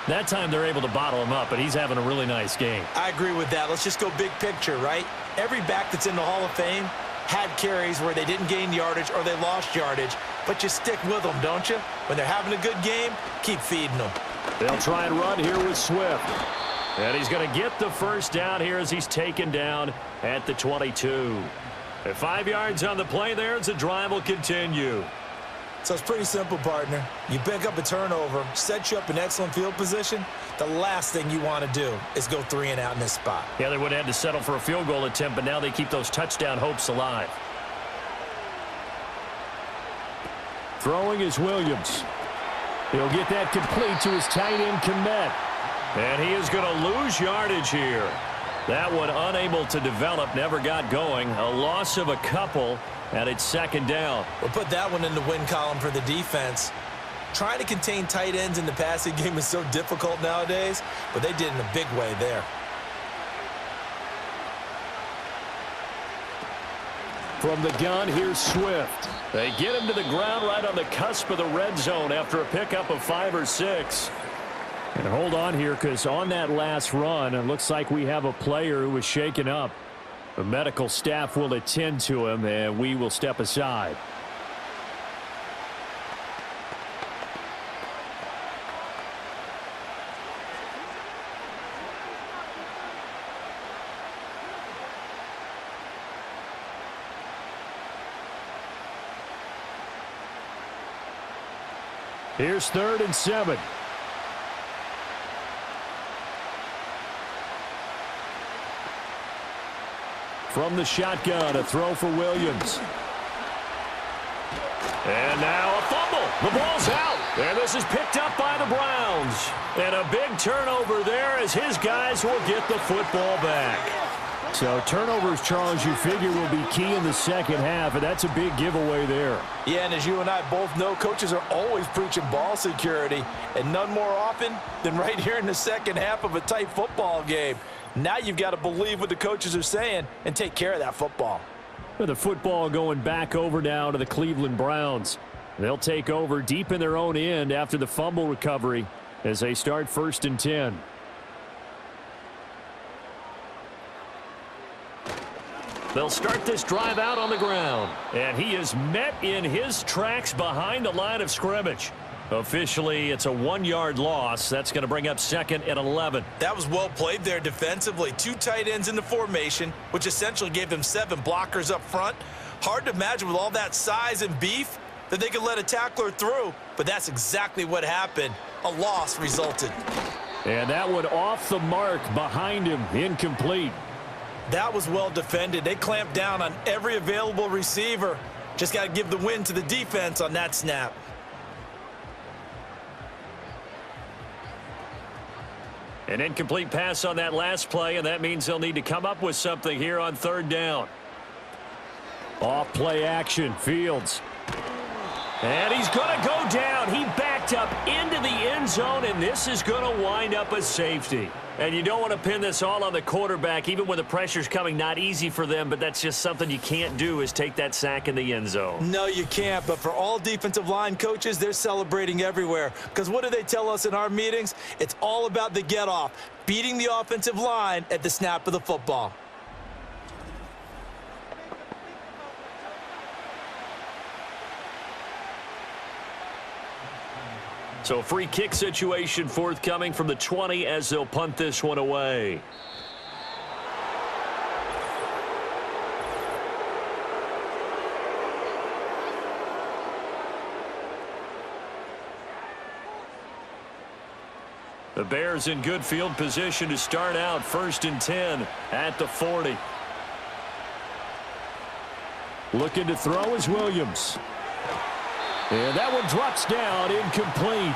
That time they're able to bottle him up, but he's having a really nice game. I agree with that. Let's just go big picture, right? Every back that's in the Hall of Fame had carries where they didn't gain yardage or they lost yardage, but you stick with them, don't you? When they're having a good game, keep feeding them. They'll try and run here with Swift. And he's going to get the 1st down here as he's taken down at the 22. At 5 yards on the play there as the drive will continue. So it's pretty simple, partner. You pick up a turnover, set you up in excellent field position. The last thing you want to do is go 3 and out in this spot. Yeah, they would have had to settle for a field goal attempt, but now they keep those touchdown hopes alive. Throwing is Williams. He'll get that complete to his tight end, Kmet. And he is going to lose yardage here. That one unable to develop, never got going. A loss of a couple, and it's 2nd down. We'll put that one in the win column for the defense. Trying to contain tight ends in the passing game is so difficult nowadays, but they did in a big way there. From the gun, here's Swift. They get him to the ground right on the cusp of the red zone after a pickup of 5 or 6. And hold on here, because on that last run, it looks like we have a player who was shaken up. The medical staff will attend to him, and we will step aside. Here's 3rd and 7. From the shotgun, a throw for Williams. And now a fumble. The ball's out. And this is picked up by the Browns. And a big turnover there as his guys will get the football back. So turnovers, Charles, you figure will be key in the 2nd half, and that's a big giveaway there. Yeah, and as you and I both know, coaches are always preaching ball security, and none more often than right here in the 2nd half of a tight football game. Now you've got to believe what the coaches are saying and take care of that football. The football going back over now to the Cleveland Browns. They'll take over deep in their own end after the fumble recovery as they start 1st and 10. They'll start this drive out on the ground. And he is met in his tracks behind the line of scrimmage. Officially, it's a 1-yard loss. That's going to bring up 2nd and 11. That was well played there defensively. 2 tight ends in the formation, which essentially gave them 7 blockers up front. Hard to imagine with all that size and beef that they could let a tackler through, but that's exactly what happened. A loss resulted. And that one off the mark behind him, incomplete. That was well defended. They clamped down on every available receiver. Just got to give the win to the defense on that snap. An incomplete pass on that last play, and that means they'll need to come up with something here on 3rd down. Off play action, Fields. And he's going to go down. He backed up into the end zone, and this is going to wind up a safety. And you don't want to pin this all on the quarterback, even when the pressure's coming. Not easy for them, but that's just something you can't do, is take that sack in the end zone. No, you can't. But for all defensive line coaches, they're celebrating everywhere. Because what do they tell us in our meetings? It's all about the get-off, beating the offensive line at the snap of the football. So free kick situation forthcoming from the 20 as they'll punt this one away. The Bears in good field position to start out 1st and 10 at the 40. Looking to throw is Williams. And that one drops down, incomplete.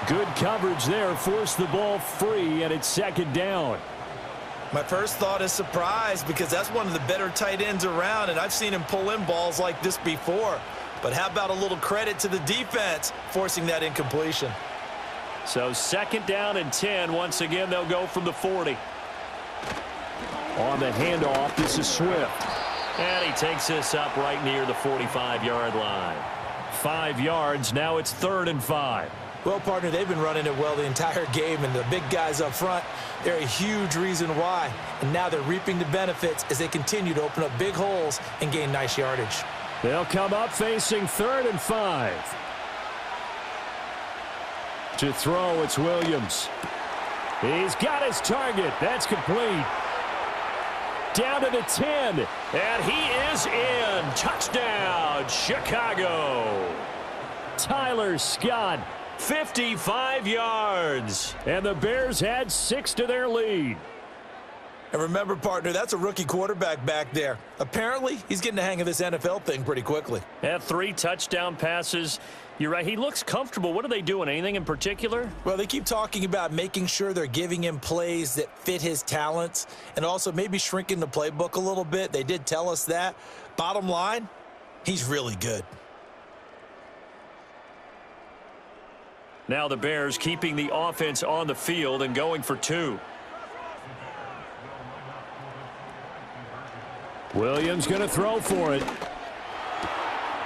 Good coverage there, forced the ball free, and it's 2nd down. My first thought is surprise, because that's one of the better tight ends around, and I've seen him pull in balls like this before. But how about a little credit to the defense forcing that incompletion? So 2nd down and 10. Once again, they'll go from the 40. On the handoff, this is Swift. And he takes this up right near the 45-yard line. 5 yards, now it's 3rd and 5. Well, partner, they've been running it well the entire game, and the big guys up front, they're a huge reason why. And now they're reaping the benefits as they continue to open up big holes and gain nice yardage. They'll come up facing 3rd and 5. To throw, it's Williams. He's got his target. That's complete. Down to the 10, and he is in. Touchdown, Chicago. Tyler Scott, 55 yards. And the Bears had 6 to their lead. And remember, partner, that's a rookie quarterback back there. Apparently, he's getting the hang of this NFL thing pretty quickly. Had 3 touchdown passes. You're right. He looks comfortable. What are they doing? Anything in particular? Well, they keep talking about making sure they're giving him plays that fit his talents and also maybe shrinking the playbook a little bit. They did tell us that. Bottom line, he's really good. Now the Bears keeping the offense on the field and going for 2. Williams going to throw for it.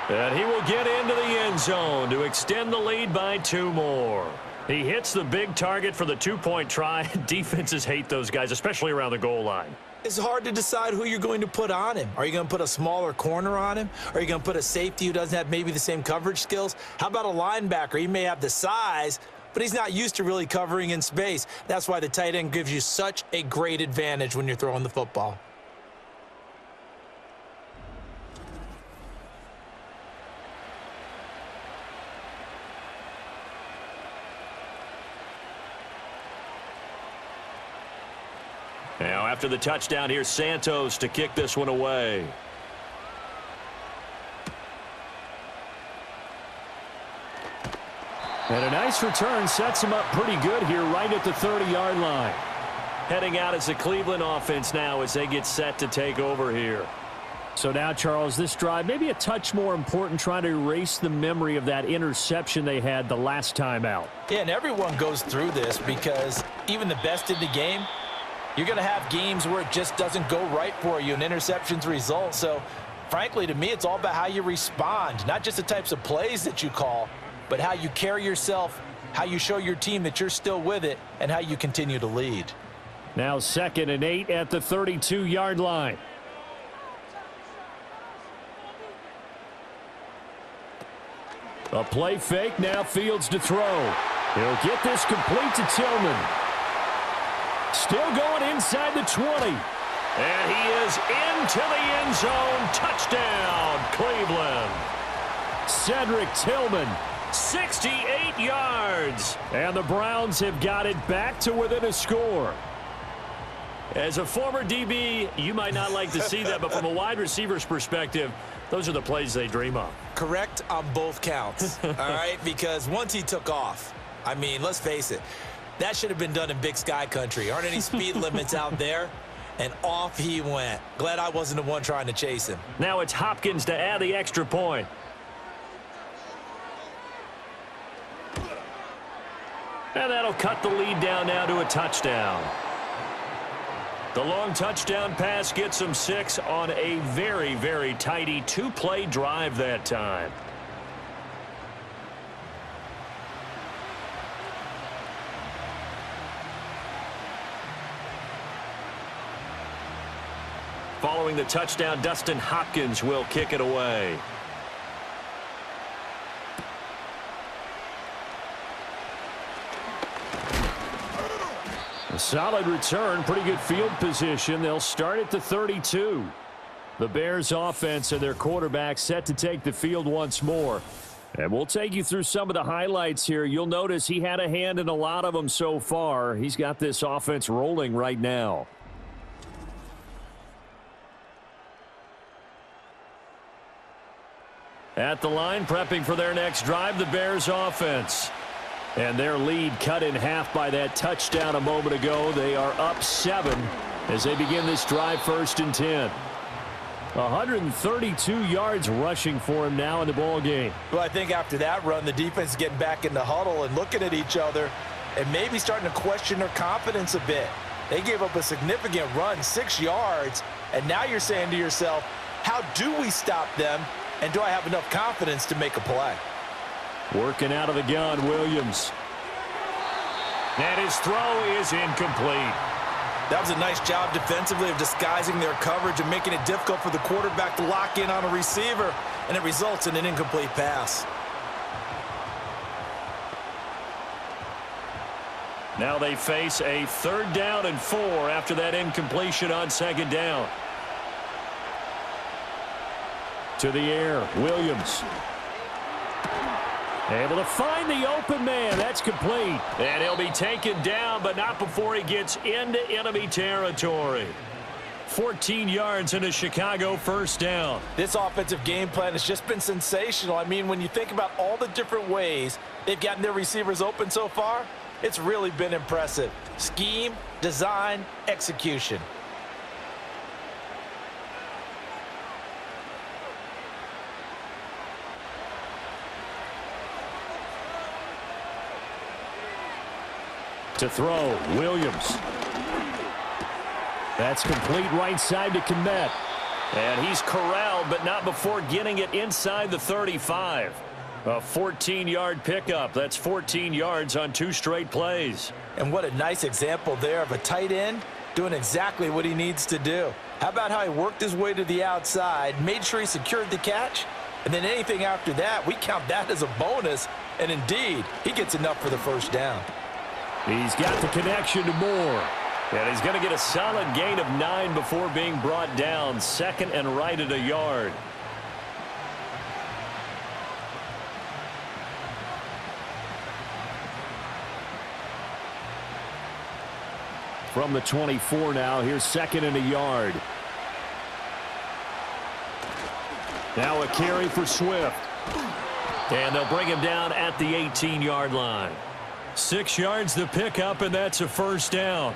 And he will get into the end zone to extend the lead by 2 more. He hits the big target for the 2-point try. Defenses hate those guys, especially around the goal line. It's hard to decide who you're going to put on him. Are you going to put a smaller corner on him? Are you going to put a safety who doesn't have maybe the same coverage skills? How about a linebacker? He may have the size, but he's not used to really covering in space. That's why the tight end gives you such a great advantage when you're throwing the football. Now, after the touchdown, here's Santos to kick this one away. And a nice return sets him up pretty good here right at the 30-yard line. Heading out as the Cleveland offense now as they get set to take over here. So now, Charles, this drive maybe a touch more important, trying to erase the memory of that interception they had the last time out. Yeah, and everyone goes through this because even the best in the game, you're going to have games where it just doesn't go right for you and interceptions result. So, frankly, to me, it's all about how you respond, not just the types of plays that you call, but how you carry yourself, how you show your team that you're still with it, and how you continue to lead. Now 2nd and 8 at the 32-yard line. A play fake, now Fields to throw. He'll get this complete to Tillman. Still going inside the 20. And he is into the end zone. Touchdown, Cleveland. Cedric Tillman, 68 yards. And the Browns have got it back to within a score. As a former DB, you might not like to see that, but from a wide receiver's perspective, those are the plays they dream of. Correct on both counts, all right? Because once he took off, I mean, let's face it, that should have been done in Big Sky country. Aren't any speed limits out there? And off he went. Glad I wasn't the one trying to chase him. Now it's Hopkins to add the extra point. And that'll cut the lead down now to a touchdown. The long touchdown pass gets them 6 on a very, very tidy 2-play drive that time. Following the touchdown, Dustin Hopkins will kick it away. A solid return, pretty good field position. They'll start at the 32. The Bears offense and their quarterback set to take the field once more. And we'll take you through some of the highlights here. You'll notice he had a hand in a lot of them so far. He's got this offense rolling right now. At the line, prepping for their next drive, the Bears offense. And their lead cut in half by that touchdown a moment ago. They are up 7 as they begin this drive, 1st and 10. 132 yards rushing for him now in the ball game. Well, I think after that run, the defense is getting back in the huddle and looking at each other and maybe starting to question their confidence a bit. They gave up a significant run, 6 yards, and now you're saying to yourself, how do we stop them, and do I have enough confidence to make a play? Working out of the gun, Williams. And his throw is incomplete. That was a nice job defensively of disguising their coverage and making it difficult for the quarterback to lock in on a receiver, and it results in an incomplete pass. Now they face a 3rd down and 4 after that incompletion on 2nd down. To the air, Williams. Able to find the open man. That's complete. And he'll be taken down, but not before he gets into enemy territory. 14 yards and a Chicago 1st down. This offensive game plan has just been sensational. I mean, when you think about all the different ways they've gotten their receivers open so far, it's really been impressive. Scheme, design, execution. To throw, Williams. That's complete right side to Kmet. And he's corralled, but not before getting it inside the 35. A 14-yard pickup. That's 14 yards on 2 straight plays. And what a nice example there of a tight end doing exactly what he needs to do. How about how he worked his way to the outside, made sure he secured the catch, and then anything after that, we count that as a bonus. And indeed, he gets enough for the 1st down. He's got the connection to Moore. And he's going to get a solid gain of 9 before being brought down. 2nd and right at a yard. From the 24 now, here's 2nd and a yard. Now a carry for Swift. And they'll bring him down at the 18-yard line. 6 yards the pickup, and that's a 1st down.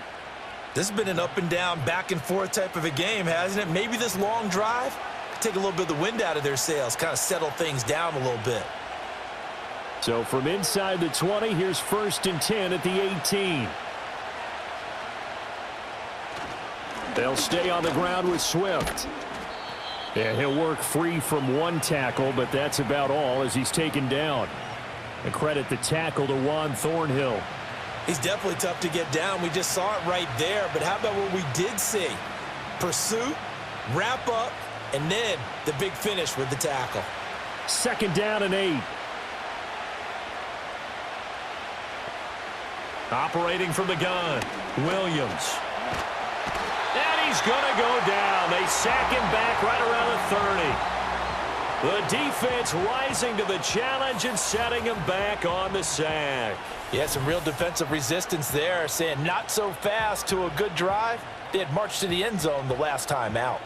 This has been an up and down, back and forth type of a game, hasn't it? Maybe this long drive could take a little bit of the wind out of their sails, kind of settle things down a little bit. So from inside the 20, here's 1st and 10 at the 18. They'll stay on the ground with Swift. And he'll work free from 1 tackle, but that's about all as he's taken down. And credit the tackle to Juan Thornhill. He's definitely tough to get down. We just saw it right there. But how about what we did see? Pursuit, wrap up, and then the big finish with the tackle. 2nd down and 8. Operating from the gun, Williams. And he's going to go down. They sack him back right around the 30. The defense rising to the challenge and setting him back on the sack. Yeah, some real defensive resistance there, saying not so fast to a good drive. They had marched to the end zone the last time out.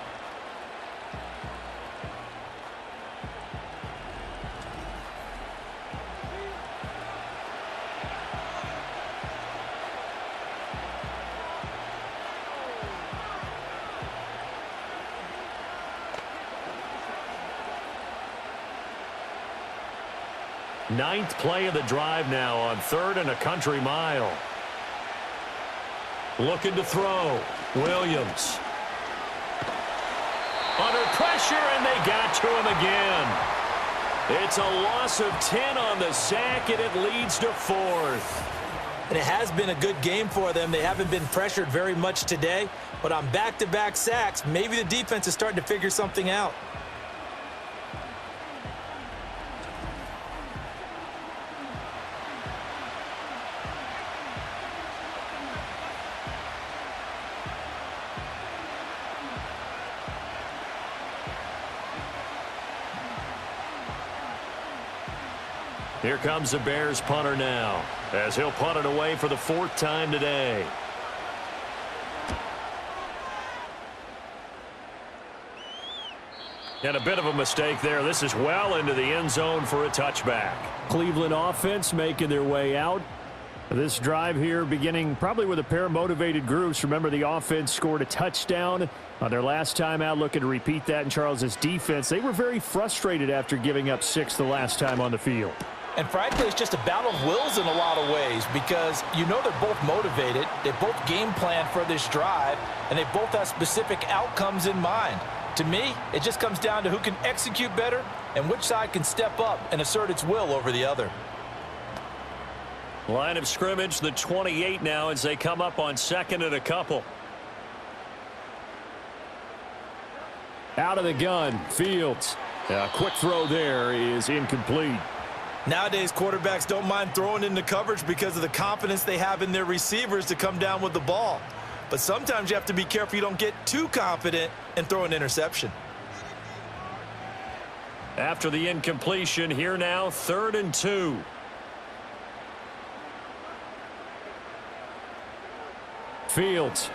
Ninth play of the drive now on 3rd and a country mile. Looking to throw. Williams. Under pressure, and they got to him again. It's a loss of 10 on the sack, and it leads to 4th. And it has been a good game for them. They haven't been pressured very much today, but on back-to-back sacks, maybe the defense is starting to figure something out. Here comes the Bears punter now, as he'll punt it away for the 4th time today. And a bit of a mistake there. This is well into the end zone for a touchback. Cleveland offense making their way out. This drive here beginning probably with a pair of motivated groups. Remember, the offense scored a touchdown on their last time out, looking to repeat that in Charles's defense. They were very frustrated after giving up 6 the last time on the field. And frankly, it's just a battle of wills in a lot of ways, because you know they're both motivated, they both game plan for this drive, and they both have specific outcomes in mind. To me, it just comes down to who can execute better and which side can step up and assert its will over the other. Line of scrimmage, the 28 now, as they come up on 2nd and a couple. Out of the gun, Fields. A quick throw there is incomplete. Nowadays, quarterbacks don't mind throwing into coverage because of the confidence they have in their receivers to come down with the ball. But sometimes you have to be careful you don't get too confident and throw an interception. After the incompletion, here now, 3rd and 2. Fields.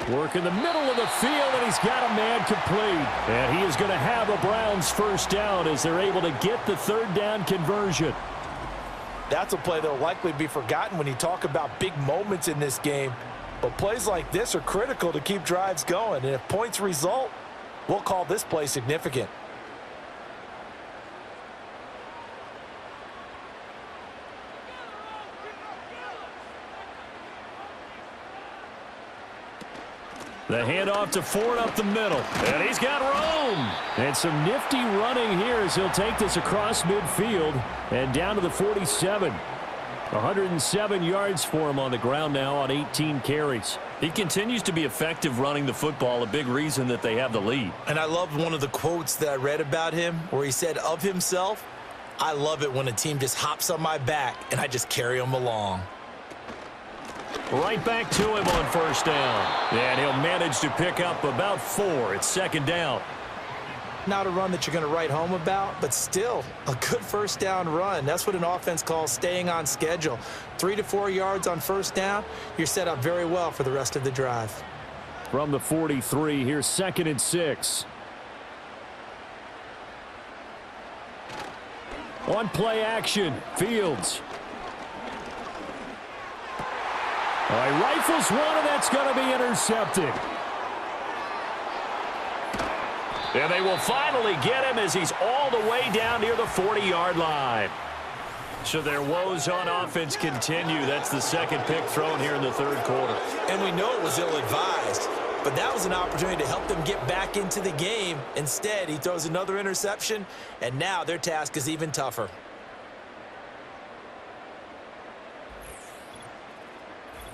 Work in the middle of the field, and he's got a man complete. And he is going to have a Browns first down as they're able to get the 3rd down conversion. That's a play that will likely be forgotten when you talk about big moments in this game. But plays like this are critical to keep drives going. And if points result, we'll call this play significant. The handoff to Ford up the middle. And he's got room. And some nifty running here as he'll take this across midfield and down to the 47. 107 yards for him on the ground now on 18 carries. He continues to be effective running the football, a big reason that they have the lead. And I loved one of the quotes that I read about him where he said of himself, "I love it when a team just hops on my back and I just carry them along." Right back to him on 1st down. And he'll manage to pick up about 4. It's 2nd down. Not a run that you're going to write home about, but still a good 1st down run. That's what an offense calls staying on schedule. 3 to 4 yards on 1st down, you're set up very well for the rest of the drive. From the 43, here's 2nd and 6. On play action, Fields. He rifles one, and that's going to be intercepted. And they will finally get him as he's all the way down near the 40-yard line. So their woes on offense continue. That's the 2nd pick thrown here in the 3rd quarter. And we know it was ill-advised, but that was an opportunity to help them get back into the game. Instead, he throws another interception, and now their task is even tougher.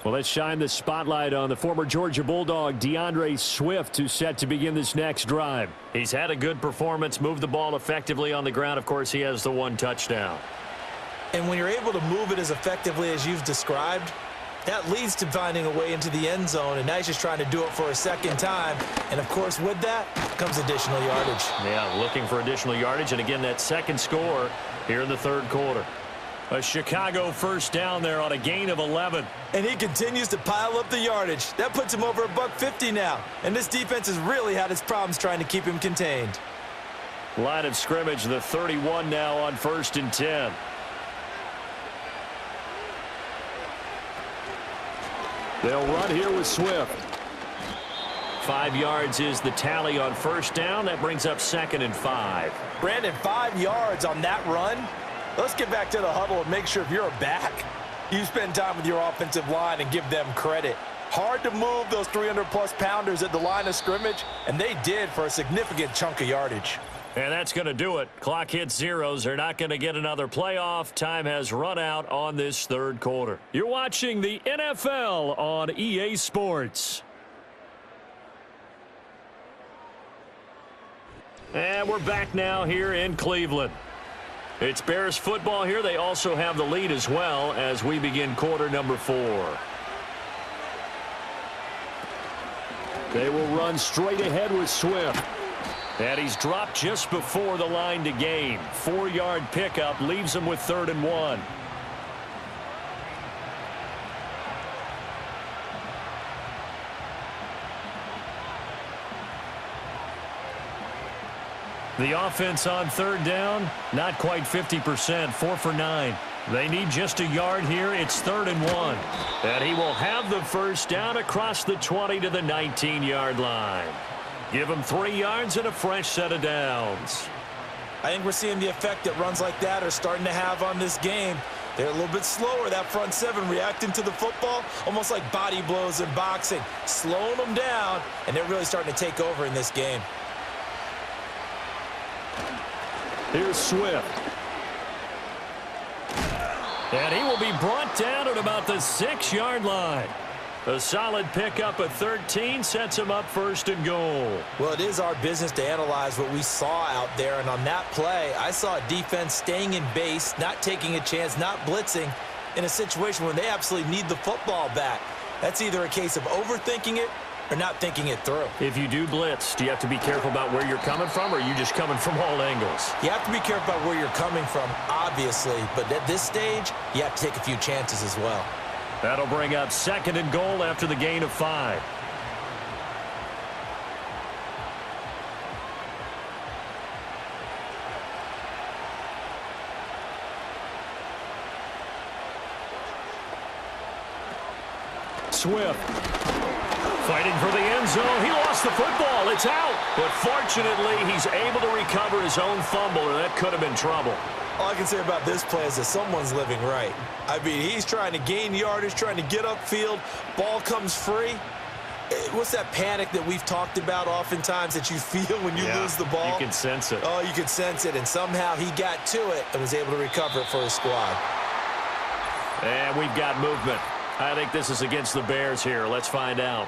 Well, let's shine the spotlight on the former Georgia Bulldog, DeAndre Swift, who's set to begin this next drive. He's had a good performance, moved the ball effectively on the ground. Of course, he has the 1 touchdown. And when you're able to move it as effectively as you've described, that leads to finding a way into the end zone, and now he's just trying to do it for a second time. And, of course, with that comes additional yardage. Yeah, looking for additional yardage, and again, that second score here in the third quarter. A Chicago first down there on a gain of 11. And he continues to pile up the yardage. That puts him over $150 now. And this defense has really had its problems trying to keep him contained. Line of scrimmage, the 31 now on 1st and 10. They'll run here with Swift. 5 yards is the tally on first down. That brings up 2nd and 5. Brandon, 5 yards on that run. Let's get back to the huddle and make sure if you're a back, you spend time with your offensive line and give them credit. Hard to move those 300-plus pounders at the line of scrimmage, and they did for a significant chunk of yardage. And that's going to do it. Clock hits zeros. They're not going to get another playoff. Time has run out on this third quarter. You're watching the NFL on EA Sports. And we're back now here in Cleveland. It's Bears football here. They also have the lead as well as we begin quarter number 4. They will run straight ahead with Swift. And he's dropped just before the line to gain. 4-yard pickup leaves him with 3rd and 1. The offense on 3rd down, not quite 50%, 4 for 9. They need just a yard here. It's 3rd and 1. And he will have the first down across the 20 to the 19-yard line. Give him 3 yards and a fresh set of downs. I think we're seeing the effect that runs like that are starting to have on this game. They're a little bit slower, that front 7, reacting to the football, almost like body blows in boxing, slowing them down, and they're really starting to take over in this game. Here's Swift. And he will be brought down at about the 6-yard line. A solid pickup at 13 sets him up 1st and goal. Well, it is our business to analyze what we saw out there, and on that play, I saw a defense staying in base, not taking a chance, not blitzing, in a situation where they absolutely need the football back. That's either a case of overthinking it or not thinking it through. If you do blitz, do you have to be careful about where you're coming from, or are you just coming from all angles? You have to be careful about where you're coming from, obviously, but at this stage, you have to take a few chances as well. That'll bring up 2nd and goal after the gain of 5. Swift. Fighting for the end zone. He lost the football. It's out. But fortunately, he's able to recover his own fumble, or that could have been trouble. All I can say about this play is that someone's living right. I mean, he's trying to gain yardage, trying to get upfield. Ball comes free. What's that panic that we've talked about oftentimes that you feel when you lose the ball? You can sense it. Oh, you can sense it. And somehow he got to it and was able to recover it for his squad. And we've got movement. I think this is against the Bears here. Let's find out.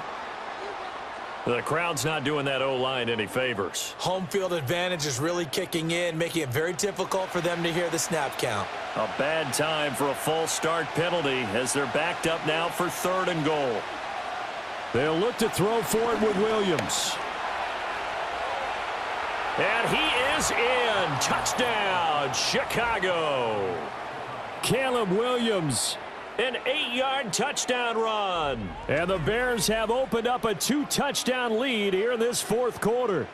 The crowd's not doing that O-line any favors. Home field advantage is really kicking in, making it very difficult for them to hear the snap count. A bad time for a false start penalty as they're backed up now for 3rd and goal. They'll look to throw for it with Williams. And he is in. Touchdown, Chicago. Caleb Williams. An 8-yard touchdown run. And the Bears have opened up a 2-touchdown lead here in this 4th quarter.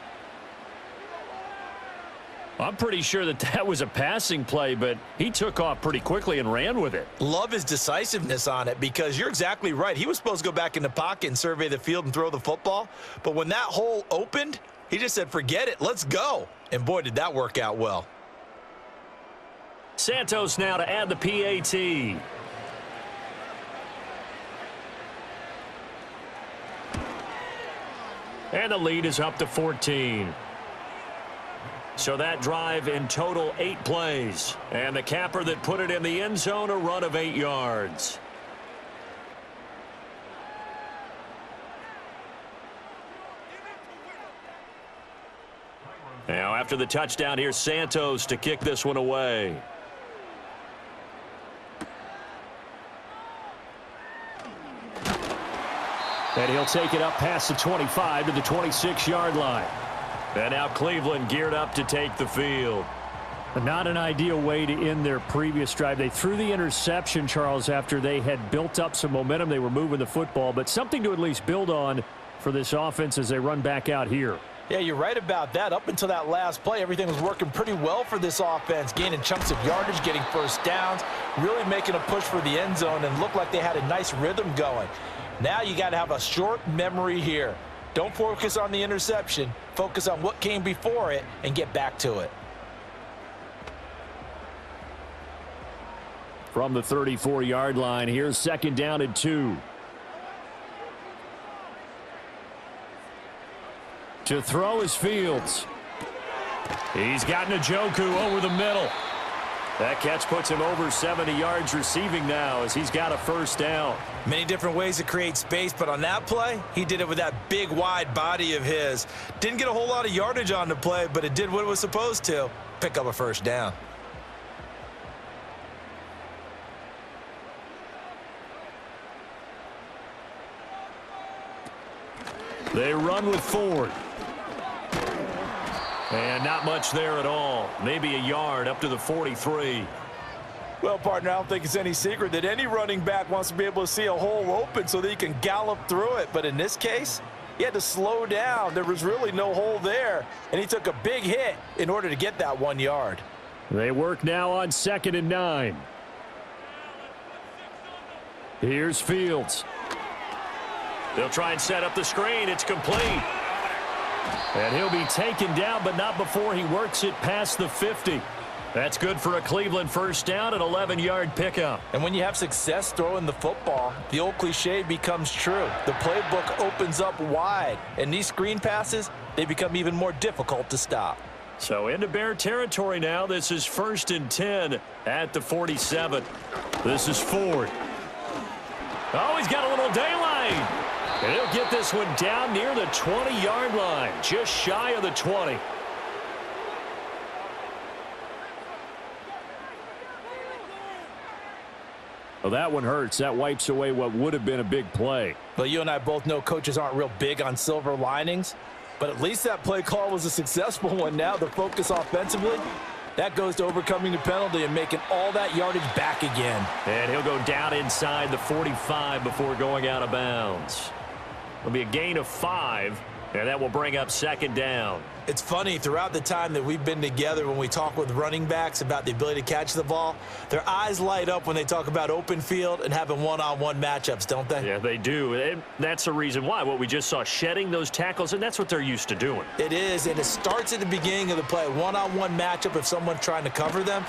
I'm pretty sure that was a passing play, but he took off pretty quickly and ran with it. Love his decisiveness on it because you're exactly right. He was supposed to go back in the pocket and survey the field and throw the football. But when that hole opened, he just said, forget it, let's go. And boy, did that work out well. Santos now to add the PAT. And the lead is up to 14. So that drive in total 8 plays. And the capper that put it in the end zone, a run of 8 yards. Now after the touchdown, here's Santos to kick this one away. And he'll take it up past the 25 to the 26-yard line. And now Cleveland geared up to take the field. Not an ideal way to end their previous drive. They threw the interception, Charles, after they had built up some momentum. They were moving the football, but something to at least build on for this offense as they run back out here. Yeah, you're right about that. Up until that last play, everything was working pretty well for this offense, gaining chunks of yardage, getting first downs, really making a push for the end zone, and looked like they had a nice rhythm going. Now you got to have a short memory here. Don't focus on the interception. Focus on what came before it and get back to it. From the 34-yard line, here's 2nd down and 2. To throw is Fields. He's got Njoku over the middle. That catch puts him over 70 yards receiving now as he's got a first down. Many different ways to create space, but on that play, he did it with that big, wide body of his. Didn't get a whole lot of yardage on the play, but it did what it was supposed to, pick up a first down. They run with Ford. And not much there at all. Maybe a yard up to the 43. Well, partner, I don't think it's any secret that any running back wants to be able to see a hole open so that he can gallop through it. But in this case, he had to slow down. There was really no hole there, and he took a big hit in order to get that 1 yard. They work now on 2nd and 9. Here's Fields. They'll try and set up the screen. It's complete. And he'll be taken down, but not before he works it past the 50. That's good for a Cleveland first down, an 11-yard pickup. And when you have success throwing the football, the old cliche becomes true. The playbook opens up wide, and these screen passes, they become even more difficult to stop. So into Bear territory now. This is 1st and 10 at the 47. This is Ford. Oh, he's got a little daylight. And he'll get this one down near the 20-yard line, just shy of the 20. Well, that one hurts. That wipes away what would have been a big play. Well, you and I both know coaches aren't real big on silver linings, but at least that play call was a successful one. Now the focus offensively, that goes to overcoming the penalty and making all that yardage back again. And he'll go down inside the 45 before going out of bounds. It'll be a gain of 5, and that will bring up 2nd down. It's funny, throughout the time that we've been together, when we talk with running backs about the ability to catch the ball, their eyes light up when they talk about open field and having one-on-one matchups, don't they? Yeah, they do. And that's the reason why. What we just saw, shedding those tackles, and that's what they're used to doing. It is, and it starts at the beginning of the play. One-on-one matchup if someone's trying to cover them.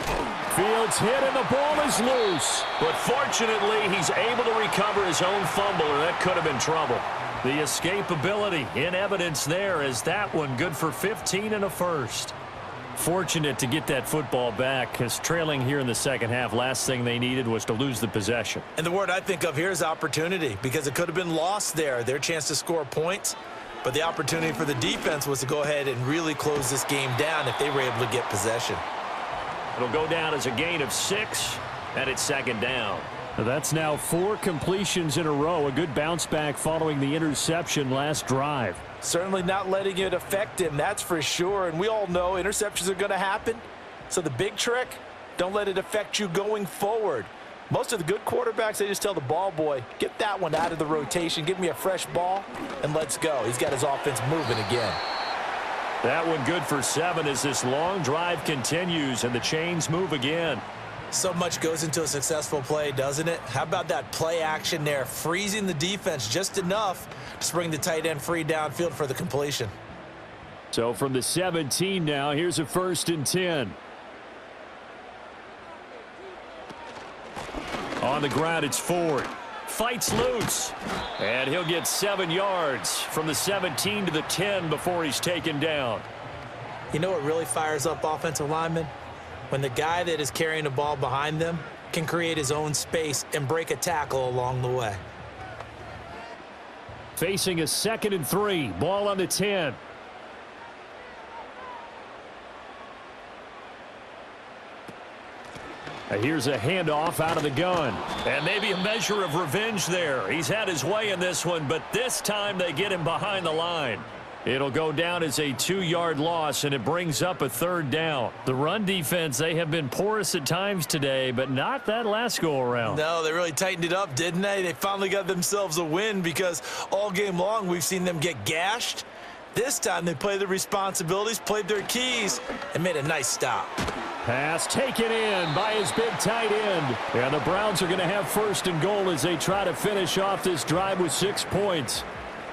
Fields hit, and the ball is loose. But fortunately, he's able to recover his own fumble, or that could have been trouble. The escapability in evidence there as that one good for 15 and a first. Fortunate to get that football back because trailing here in the second half, last thing they needed was to lose the possession. And the word I think of here is opportunity because it could have been lost there, their chance to score points. But the opportunity for the defense was to go ahead and really close this game down if they were able to get possession. It'll go down as a gain of 6, and it's 2nd down. That's now 4 completions in a row. A good bounce back following the interception last drive. Certainly not letting it affect him, that's for sure. And we all know interceptions are going to happen. So the big trick, don't let it affect you going forward. Most of the good quarterbacks, they just tell the ball boy, get that one out of the rotation, give me a fresh ball, and let's go. He's got his offense moving again. That one good for 7 as this long drive continues and the chains move again. So much goes into a successful play, doesn't it? How about that play action there, freezing the defense just enough to bring the tight end free downfield for the completion. So from the 17 now, here's a 1st and 10. On the ground, it's Ford. Fights loose. And he'll get 7 yards from the 17 to the 10 before he's taken down. You know what really fires up offensive linemen? When the guy that is carrying the ball behind them can create his own space and break a tackle along the way. Facing a 2nd and 3. Ball on the 10. Here's a handoff out of the gun. And maybe a measure of revenge there. He's had his way in this one, but this time they get him behind the line. It'll go down as a 2-yard loss, and it brings up a 3rd down. The run defense, they have been porous at times today, but not that last go-around. No, they really tightened it up, didn't they? They finally got themselves a win because all game long we've seen them get gashed. This time they played their responsibilities, played their keys, and made a nice stop. Pass taken in by his big tight end. And the Browns are going to have 1st and goal as they try to finish off this drive with 6 points.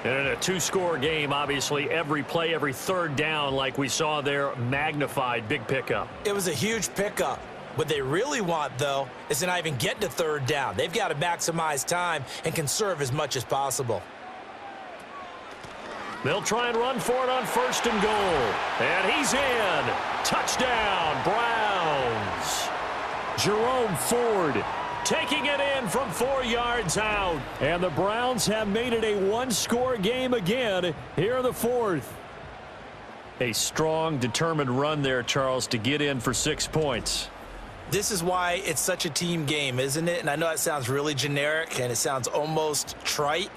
And in a 2-score game, obviously, every play, every 3rd down, like we saw there, magnified, big pickup. It was a huge pickup. What they really want, though, is to not even get to 3rd down. They've got to maximize time and conserve as much as possible. They'll try and run for it on 1st and goal. And he's in. Touchdown, Browns. Jerome Ford taking it in from 4 yards out. And the Browns have made it a 1-score game again here in the 4th. A strong, determined run there, Charles, to get in for 6 points. This is why it's such a team game, isn't it? And I know that sounds really generic and it sounds almost trite,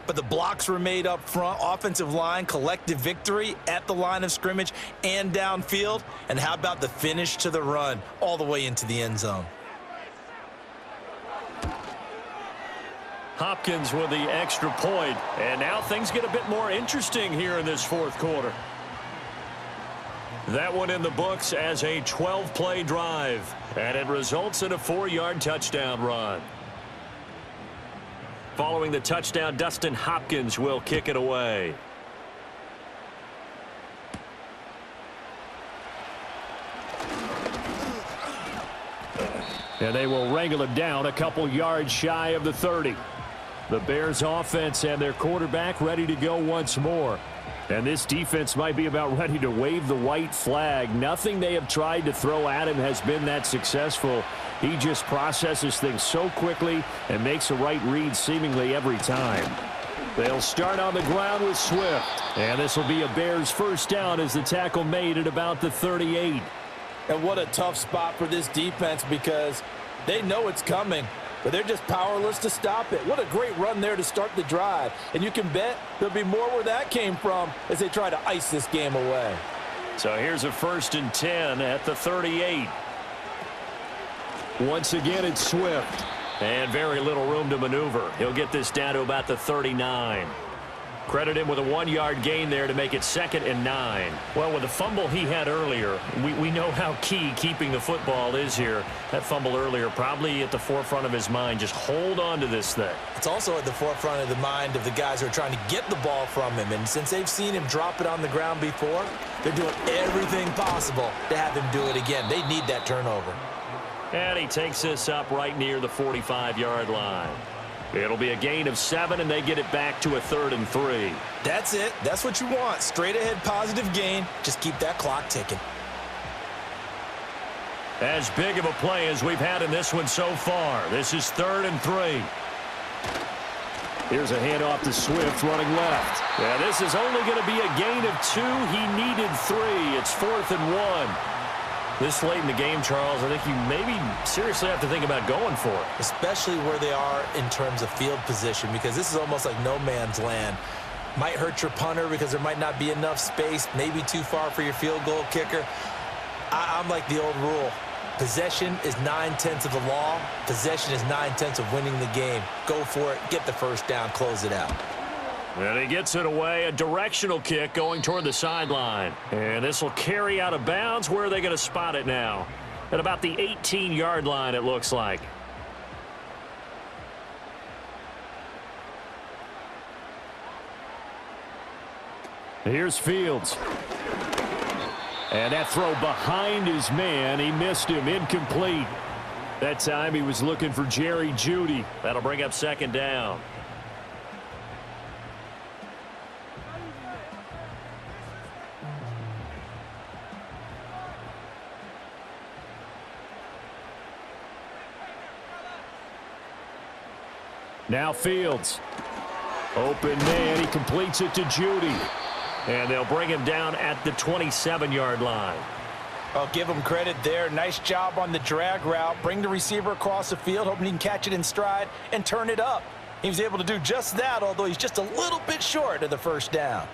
but the blocks were made up front, offensive line, collective victory at the line of scrimmage and downfield. And how about the finish to the run all the way into the end zone? Hopkins with the extra point, and now things get a bit more interesting here in this 4th quarter. That one in the books as a 12-play drive, and it results in a 4-yard touchdown run. Following the touchdown, Dustin Hopkins will kick it away. And they will wrangle him down a couple yards shy of the 30. The Bears offense and their quarterback ready to go once more. And this defense might be about ready to wave the white flag. Nothing they have tried to throw at him has been that successful. He just processes things so quickly and makes a right read seemingly every time. They'll start on the ground with Swift. And this will be a Bears 1st down as the tackle made at about the 38. And what a tough spot for this defense because they know it's coming, but they're just powerless to stop it. What a great run there to start the drive. And you can bet there'll be more where that came from as they try to ice this game away. So here's a 1st and 10 at the 38. Once again, it's Swift. And very little room to maneuver. He'll get this down to about the 39. Credit him with a 1-yard gain there to make it 2nd and 9. Well, with the fumble he had earlier, we know how key keeping the football is here. That fumble earlier probably at the forefront of his mind. Just hold on to this thing. It's also at the forefront of the mind of the guys who are trying to get the ball from him. And since they've seen him drop it on the ground before, they're doing everything possible to have him do it again. They need that turnover. And he takes this up right near the 45-yard line. It'll be a gain of 7, and they get it back to a 3rd and 3. That's it. That's what you want. Straight ahead positive gain. Just keep that clock ticking. As big of a play as we've had in this one so far. This is 3rd and 3. Here's a handoff to Swift running left. Yeah, this is only going to be a gain of 2. He needed 3. It's 4th and 1. This late in the game, Charles, I think you maybe seriously have to think about going for it. Especially where they are in terms of field position, because this is almost like no man's land. Might hurt your punter because there might not be enough space, maybe too far for your field goal kicker. I'm like the old rule. Possession is 9/10 of the law. Possession is 9/10 of winning the game. Go for it. Get the 1st down. Close it out. And he gets it away, a directional kick going toward the sideline. And this will carry out of bounds. Where are they going to spot it now? At about the 18-yard line, it looks like. Here's Fields. And that throw behind his man. He missed him. Incomplete. That time he was looking for Jerry Jeudy. That'll bring up 2nd down. Now Fields. Open man. He completes it to Jeudy. And they'll bring him down at the 27-yard line. I'll give him credit there. Nice job on the drag route. Bring the receiver across the field, hoping he can catch it in stride and turn it up. He was able to do just that, although he's just a little bit short of the first down.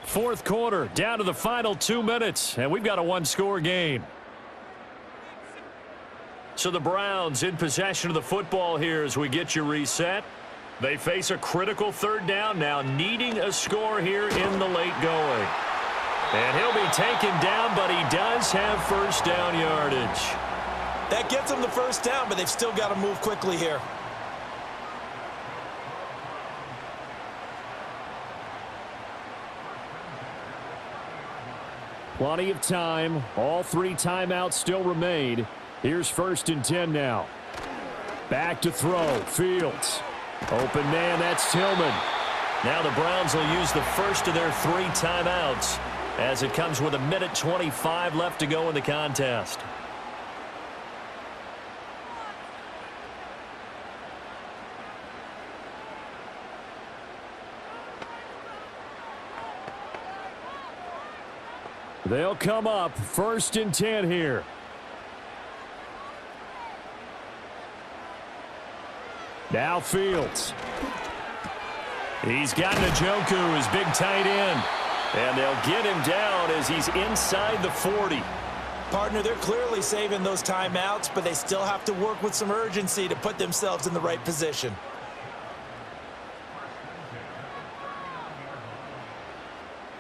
Fourth quarter, down to the final 2 minutes, and we've got a one-score game. So the Browns in possession of the football here as we get you reset. They face a critical third down now, needing a score here in the late going. And he'll be taken down, but he does have first down yardage. That gets them the first down, but they've still got to move quickly here. Plenty of time. All 3 timeouts still remain. Here's 1st and 10 now. Back to throw. Fields. Open man, that's Tillman. Now the Browns will use the first of their 3 timeouts as it comes with 1:25 left to go in the contest. They'll come up 1st and 10 here. Now Fields. He's got Njoku, his big tight end. And they'll get him down as he's inside the 40. Partner, they're clearly saving those timeouts, but they still have to work with some urgency to put themselves in the right position.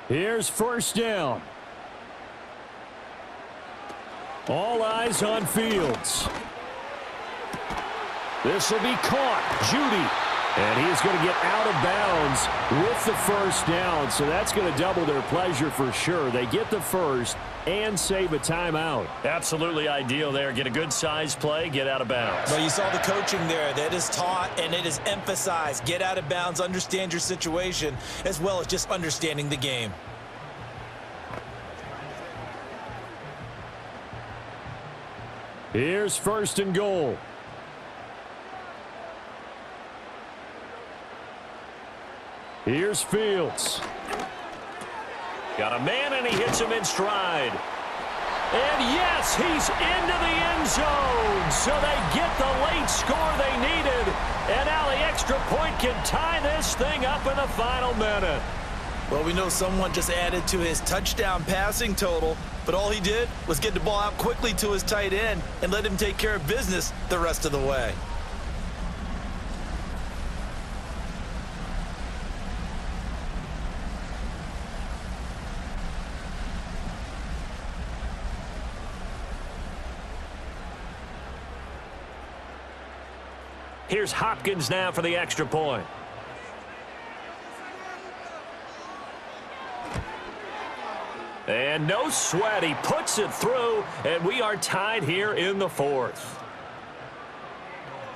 Here's 1st down. All eyes on Fields. This will be caught. Judy. And he is going to get out of bounds with the first down. So that's going to double their pleasure for sure. They get the first and save a timeout. Absolutely ideal there. Get a good size play, get out of bounds. Well, you saw the coaching there. That is taught and it is emphasized. Get out of bounds, understand your situation, as well as just understanding the game. Here's 1st and goal. Here's Fields. Got a man, and he hits him in stride. And yes, he's into the end zone. So they get the late score they needed. And now the extra point can tie this thing up in the final minute. Well, we know someone just added to his touchdown passing total, but all he did was get the ball out quickly to his tight end and let him take care of business the rest of the way. Here's Hopkins now for the extra point. And no sweat. He puts it through, and we are tied here in the 4th.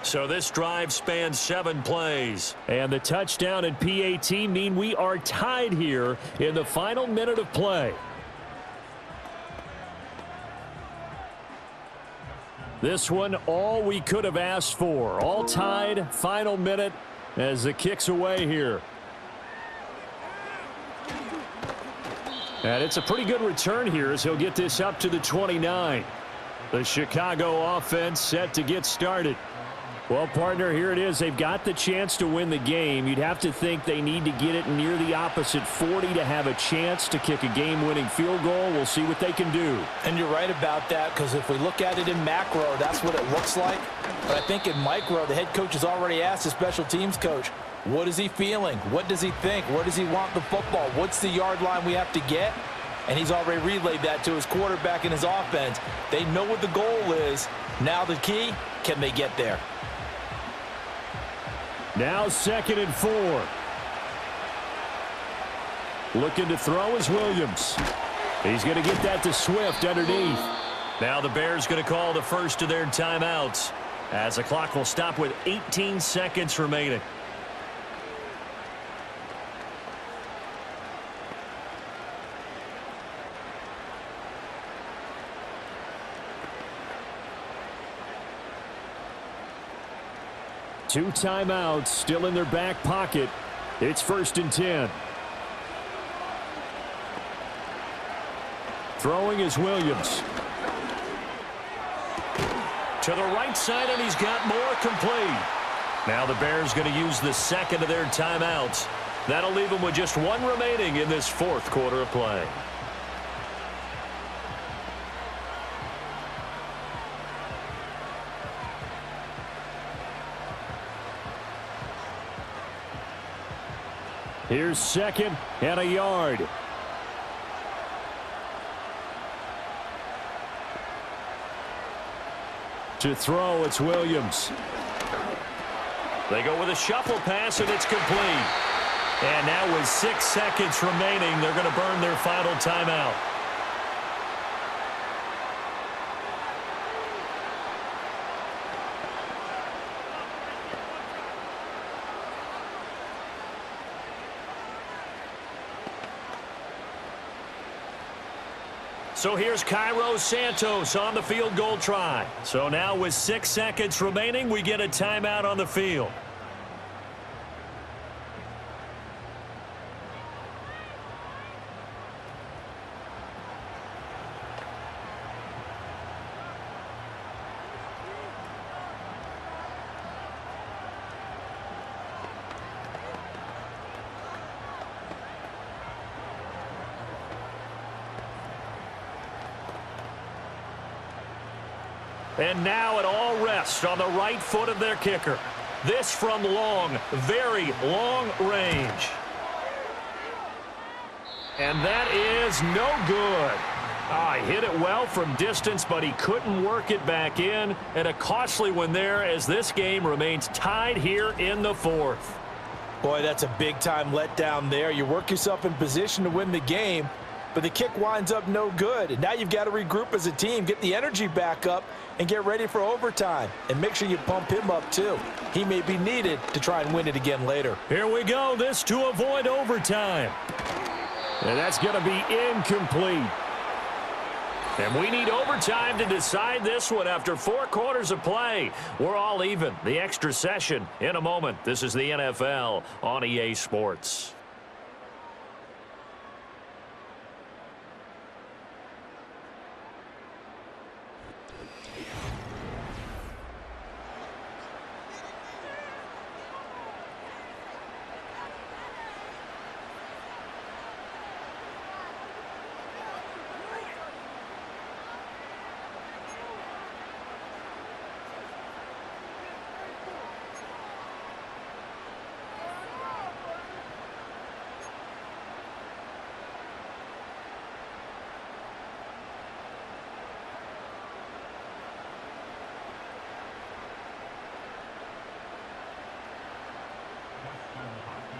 So this drive spans 7 plays. And the touchdown and PAT mean we are tied here in the final minute of play. This one, all we could have asked for. All tied, final minute as the kick's away here. And it's a pretty good return here as he'll get this up to the 29. The Chicago offense set to get started. Well, partner, here it is. They've got the chance to win the game. You'd have to think they need to get it near the opposite 40 to have a chance to kick a game-winning field goal. We'll see what they can do. And you're right about that, because if we look at it in macro, that's what it looks like. But I think in micro, the head coach has already asked the special teams coach, what is he feeling? What does he think? Where does he want the football? What's the yard line we have to get? And he's already relayed that to his quarterback and his offense. They know what the goal is. Now the key, can they get there? Now 2nd and 4. Looking to throw is Williams. He's going to get that to Swift underneath. Now the Bears going to call the first of their timeouts as the clock will stop with 18 seconds remaining. Two timeouts still in their back pocket. It's 1st and 10. Throwing is Williams. To the right side, and he's got more, complete. Now the Bears going to use the second of their timeouts. That'll leave them with just one remaining in this fourth quarter of play. Here's second and a yard. To throw, it's Williams. They go with a shuffle pass, and it's complete. And now with 6 seconds remaining, they're going to burn their final timeout. So here's Cairo Santos on the field goal try. So now with 6 seconds remaining, we get a timeout on the field. And now it all rests on the right foot of their kicker. This from long, very long range. And that is no good. He hit it well from distance, but he couldn't work it back in. And a costly one there as this game remains tied here in the fourth. Boy, that's a big-time letdown there. You work yourself in position to win the game, but the kick winds up no good. And now you've got to regroup as a team, get the energy back up, and get ready for overtime. And make sure you pump him up, too. He may be needed to try and win it again later. Here we go. This to avoid overtime. And that's going to be incomplete. And we need overtime to decide this one after 4 quarters of play. We're all even. The extra session in a moment. This is the NFL on EA Sports.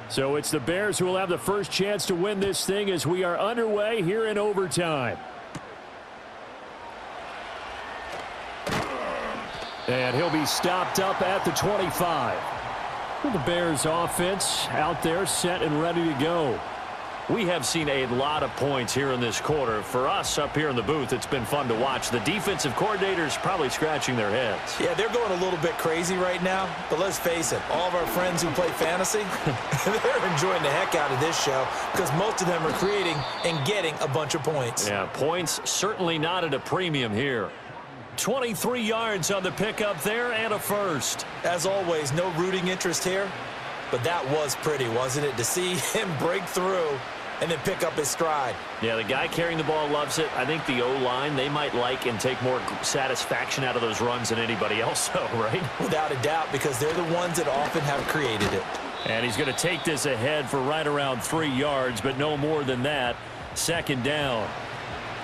So it's the Bears who will have the first chance to win this thing as we are underway here in overtime. And he'll be stopped up at the 25. The Bears offense out there set and ready to go. We have seen a lot of points here in this quarter. For us up here in the booth, it's been fun to watch. The defensive coordinators probably scratching their heads. Yeah, they're going a little bit crazy right now. But let's face it, all of our friends who play fantasy, they're enjoying the heck out of this show because most of them are creating and getting a bunch of points. Yeah, points certainly not at a premium here. 23 yards on the pickup there and a first. As always, no rooting interest here. But that was pretty, wasn't it? To see him break through and then pick up his stride. Yeah, the guy carrying the ball loves it. I think the O-line, they might like and take more satisfaction out of those runs than anybody else, though, right? Without a doubt, because they're the ones that often have created it. And he's going to take this ahead for right around 3 yards, but no more than that. Second down.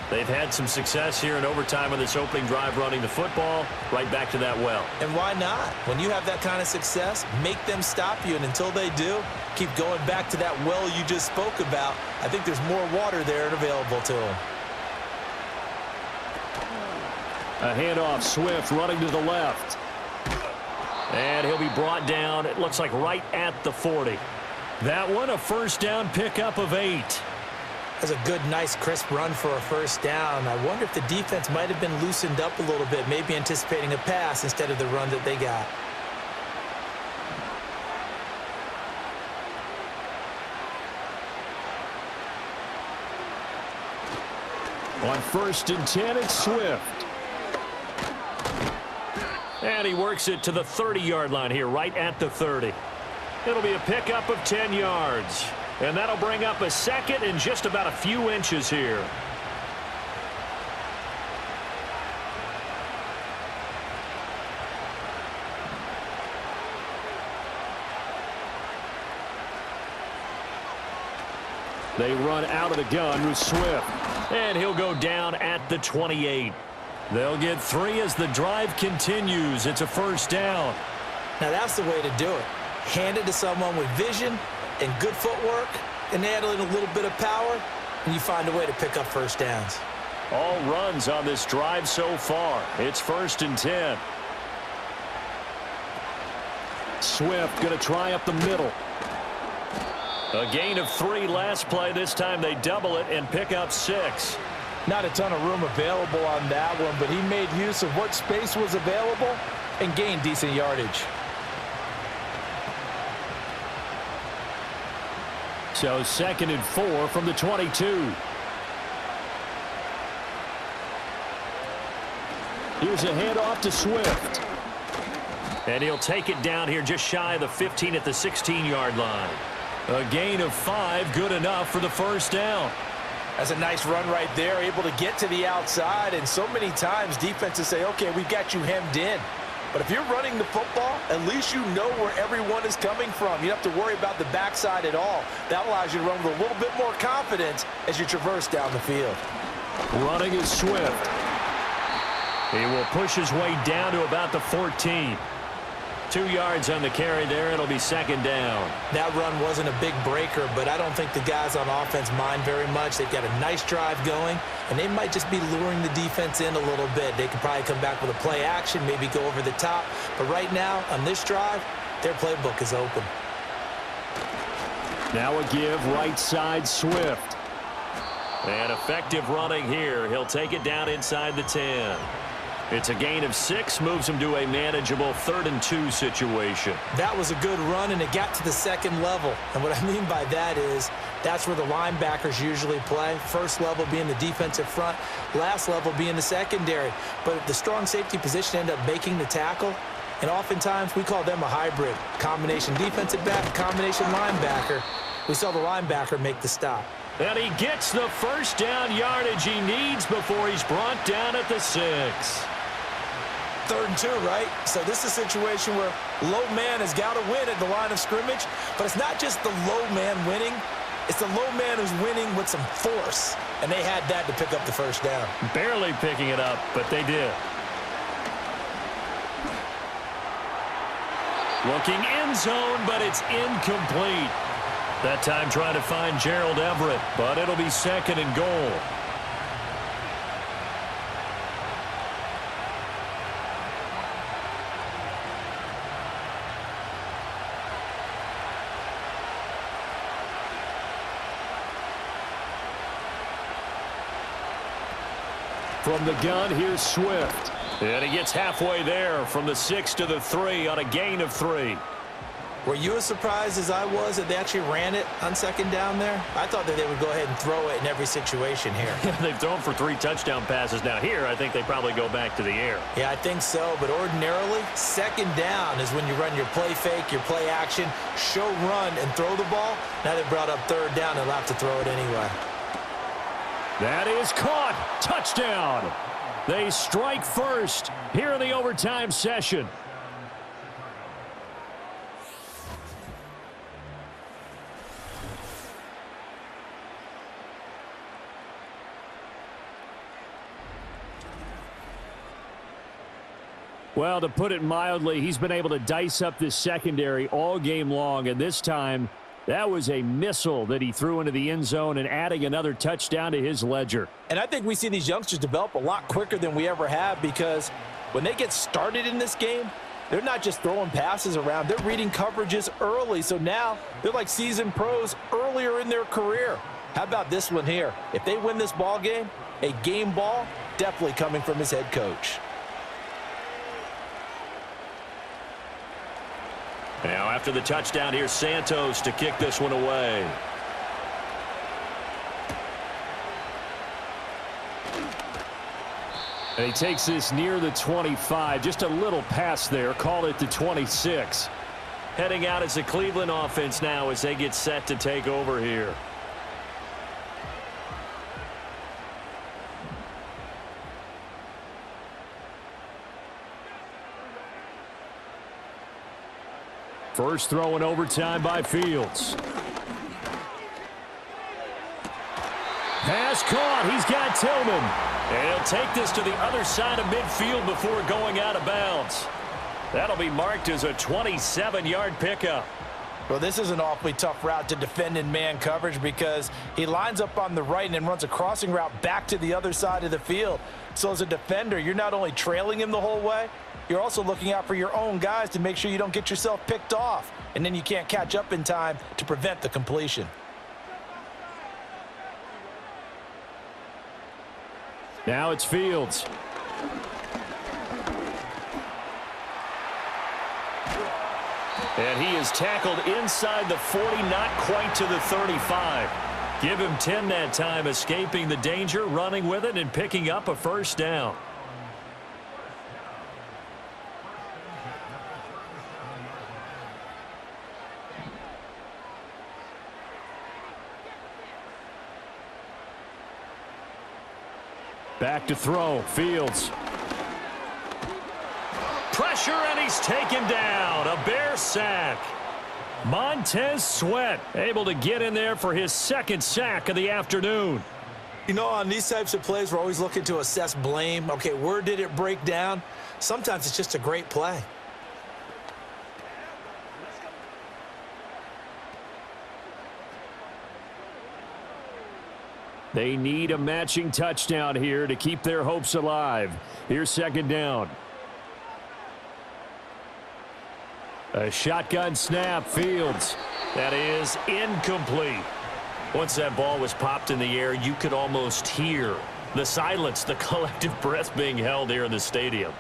They've had some success here in overtime on this opening drive running the football. Right back to that well. And why not? When you have that kind of success, make them stop you. And until they do, keep going back to that well you just spoke about. I think there's more water there and available to them. A handoff, Swift running to the left. And he'll be brought down, it looks like right at the 40. That one, a first down pickup of 8. That's a good, nice, crisp run for a first down. I wonder if the defense might have been loosened up a little bit, maybe anticipating a pass instead of the run that they got. On 1st and 10, it's Swift. And he works it to the 30-yard line here, right at the 30. It'll be a pickup of 10 yards. And that'll bring up a second and just about a few inches here. They run out of the gun with Swift. And he'll go down at the 28. They'll get 3 as the drive continues. It's a first down. Now that's the way to do it. Hand it to someone with vision and good footwork, and add in a little bit of power, and you find a way to pick up first downs. All runs on this drive so far. It's 1st and 10. Swift going to try up the middle. A gain of 3 last play. This time they double it and pick up 6. Not a ton of room available on that one, but he made use of what space was available and gained decent yardage. So 2nd and 4 from the 22. Here's a handoff to Swift. And he'll take it down here just shy of the 15 at the 16-yard line. A gain of 5, good enough for the first down. That's a nice run right there, able to get to the outside, and so many times defenses say, okay, we've got you hemmed in. But if you're running the football, at least you know where everyone is coming from. You don't have to worry about the backside at all. That allows you to run with a little bit more confidence as you traverse down the field. Running is Swift. He will push his way down to about the 14. 2 yards on the carry there. It'll be 2nd down. That run wasn't a big breaker, but I don't think the guys on offense mind very much. They've got a nice drive going, and they might just be luring the defense in a little bit. They could probably come back with a play action, maybe go over the top. But right now, on this drive, their playbook is open. Now a give right side Swift. And effective running here. He'll take it down inside the 10. It's a gain of 6, moves him to a manageable 3rd and 2 situation. That was a good run, and it got to the 2nd level. And what I mean by that is that's where the linebackers usually play. First level being the defensive front, last level being the secondary. But the strong safety position ended up making the tackle, and oftentimes we call them a hybrid. Combination defensive back, combination linebacker. We saw the linebacker make the stop. And he gets the first down yardage he needs before he's brought down at the 6. 3rd and 2, right? So this is a situation where low man has got to win at the line of scrimmage, but it's not just the low man winning. It's the low man who's winning with some force, and they had that to pick up the first down. Barely picking it up, but they did. Looking end zone, but it's incomplete. That time trying to find Gerald Everett, but it'll be 2nd and goal. From the gun, here's Swift. And he gets halfway there from the 6 to the 3 on a gain of 3. Were you as surprised as I was that they actually ran it on 2nd down there? I thought that they would go ahead and throw it in every situation here. They've thrown for 3 touchdown passes now. Here, I think they probably go back to the air. Yeah, I think so. But ordinarily, 2nd down is when you run your play fake, your play action, show run, and throw the ball. Now they brought up 3rd down. They'll have to throw it anyway. That is caught. Touchdown. They strike first here in the overtime session. Well, to put it mildly, he's been able to dice up this secondary all game long, and this time that was a missile that he threw into the end zone and adding another touchdown to his ledger. And I think we see these youngsters develop a lot quicker than we ever have, because when they get started in this game, they're not just throwing passes around. They're reading coverages early. So now they're like seasoned pros earlier in their career. How about this one here? If they win this ball game, a game ball definitely coming from his head coach. Now after the touchdown, here's Santos to kick this one away. And he takes this near the 25. Just a little pass there. Call it the 26. Heading out as the Cleveland offense now as they get set to take over here. First throw in overtime by Fields. Pass caught. He's got Tillman. And he'll take this to the other side of midfield before going out of bounds. That'll be marked as a 27-yard pickup. Well, this is an awfully tough route to defend in man coverage because he lines up on the right and then runs a crossing route back to the other side of the field. So as a defender, you're not only trailing him the whole way, you're also looking out for your own guys to make sure you don't get yourself picked off. And then you can't catch up in time to prevent the completion. Now it's Fields. And he is tackled inside the 40, not quite to the 35. Give him 10 that time, escaping the danger, running with it, and picking up a first down. Back to throw. Fields. Pressure, and he's taken down. A Bear sack. Montez Sweat able to get in there for his second sack of the afternoon. You know, on these types of plays, we're always looking to assess blame. Okay, where did it break down? Sometimes it's just a great play. They need a matching touchdown here to keep their hopes alive. Here's second down. A shotgun snap. Fields. That is incomplete. Once that ball was popped in the air, you could almost hear the silence, the collective breath being held here in the stadium.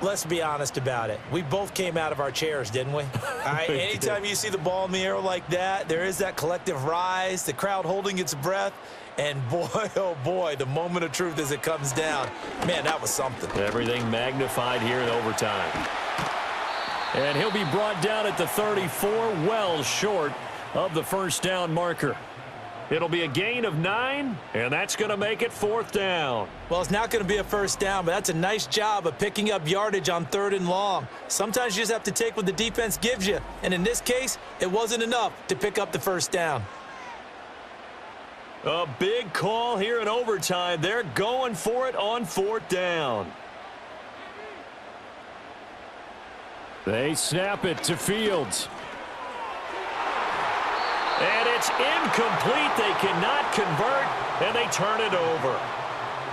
Let's be honest about it. We both came out of our chairs, didn't we? All right, anytime you see the ball in the air like that, there is that collective rise, the crowd holding its breath, and boy, oh boy, the moment of truth as it comes down. Man, that was something. Everything magnified here in overtime. And he'll be brought down at the 34, well short of the first down marker. It'll be a gain of 9, and that's going to make it fourth down. Well, it's not going to be a first down, but that's a nice job of picking up yardage on 3rd and long. Sometimes you just have to take what the defense gives you, and in this case, it wasn't enough to pick up the first down. A big call here in overtime. They're going for it on 4th down. They snap it to Fields. And it's incomplete. They cannot convert, and they turn it over.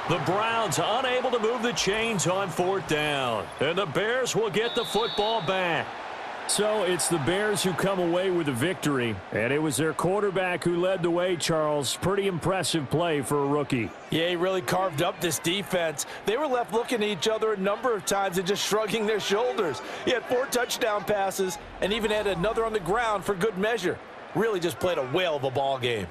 The Browns unable to move the chains on 4th down. And the Bears will get the football back. So it's the Bears who come away with a victory, and it was their quarterback who led the way, Charles. Pretty impressive play for a rookie. Yeah, he really carved up this defense. They were left looking at each other a number of times and just shrugging their shoulders. He had 4 touchdown passes and even had another on the ground for good measure. Really just played a whale of a ball game.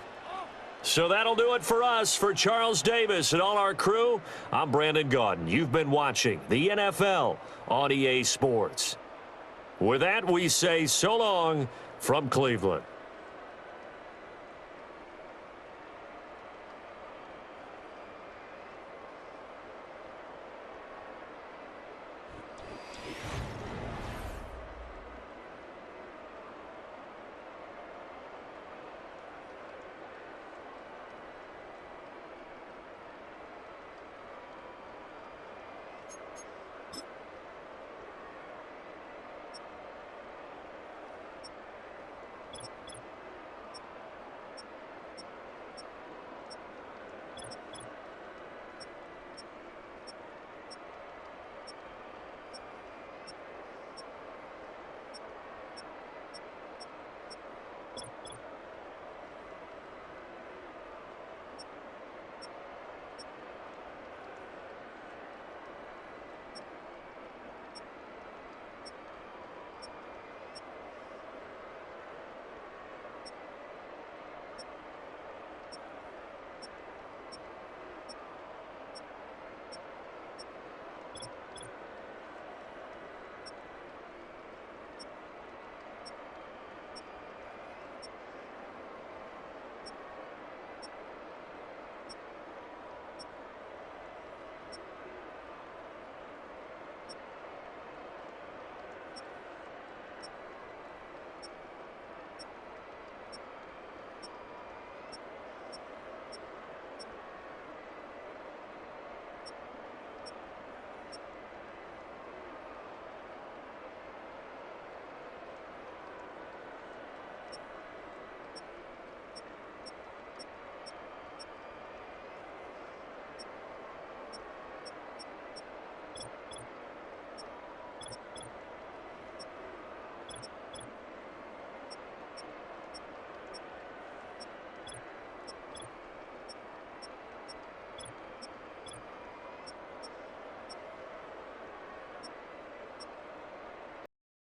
So that'll do it for us. For Charles Davis and all our crew, I'm Brandon Gaudin. You've been watching the NFL on EA Sports. With that, we say so long from Cleveland.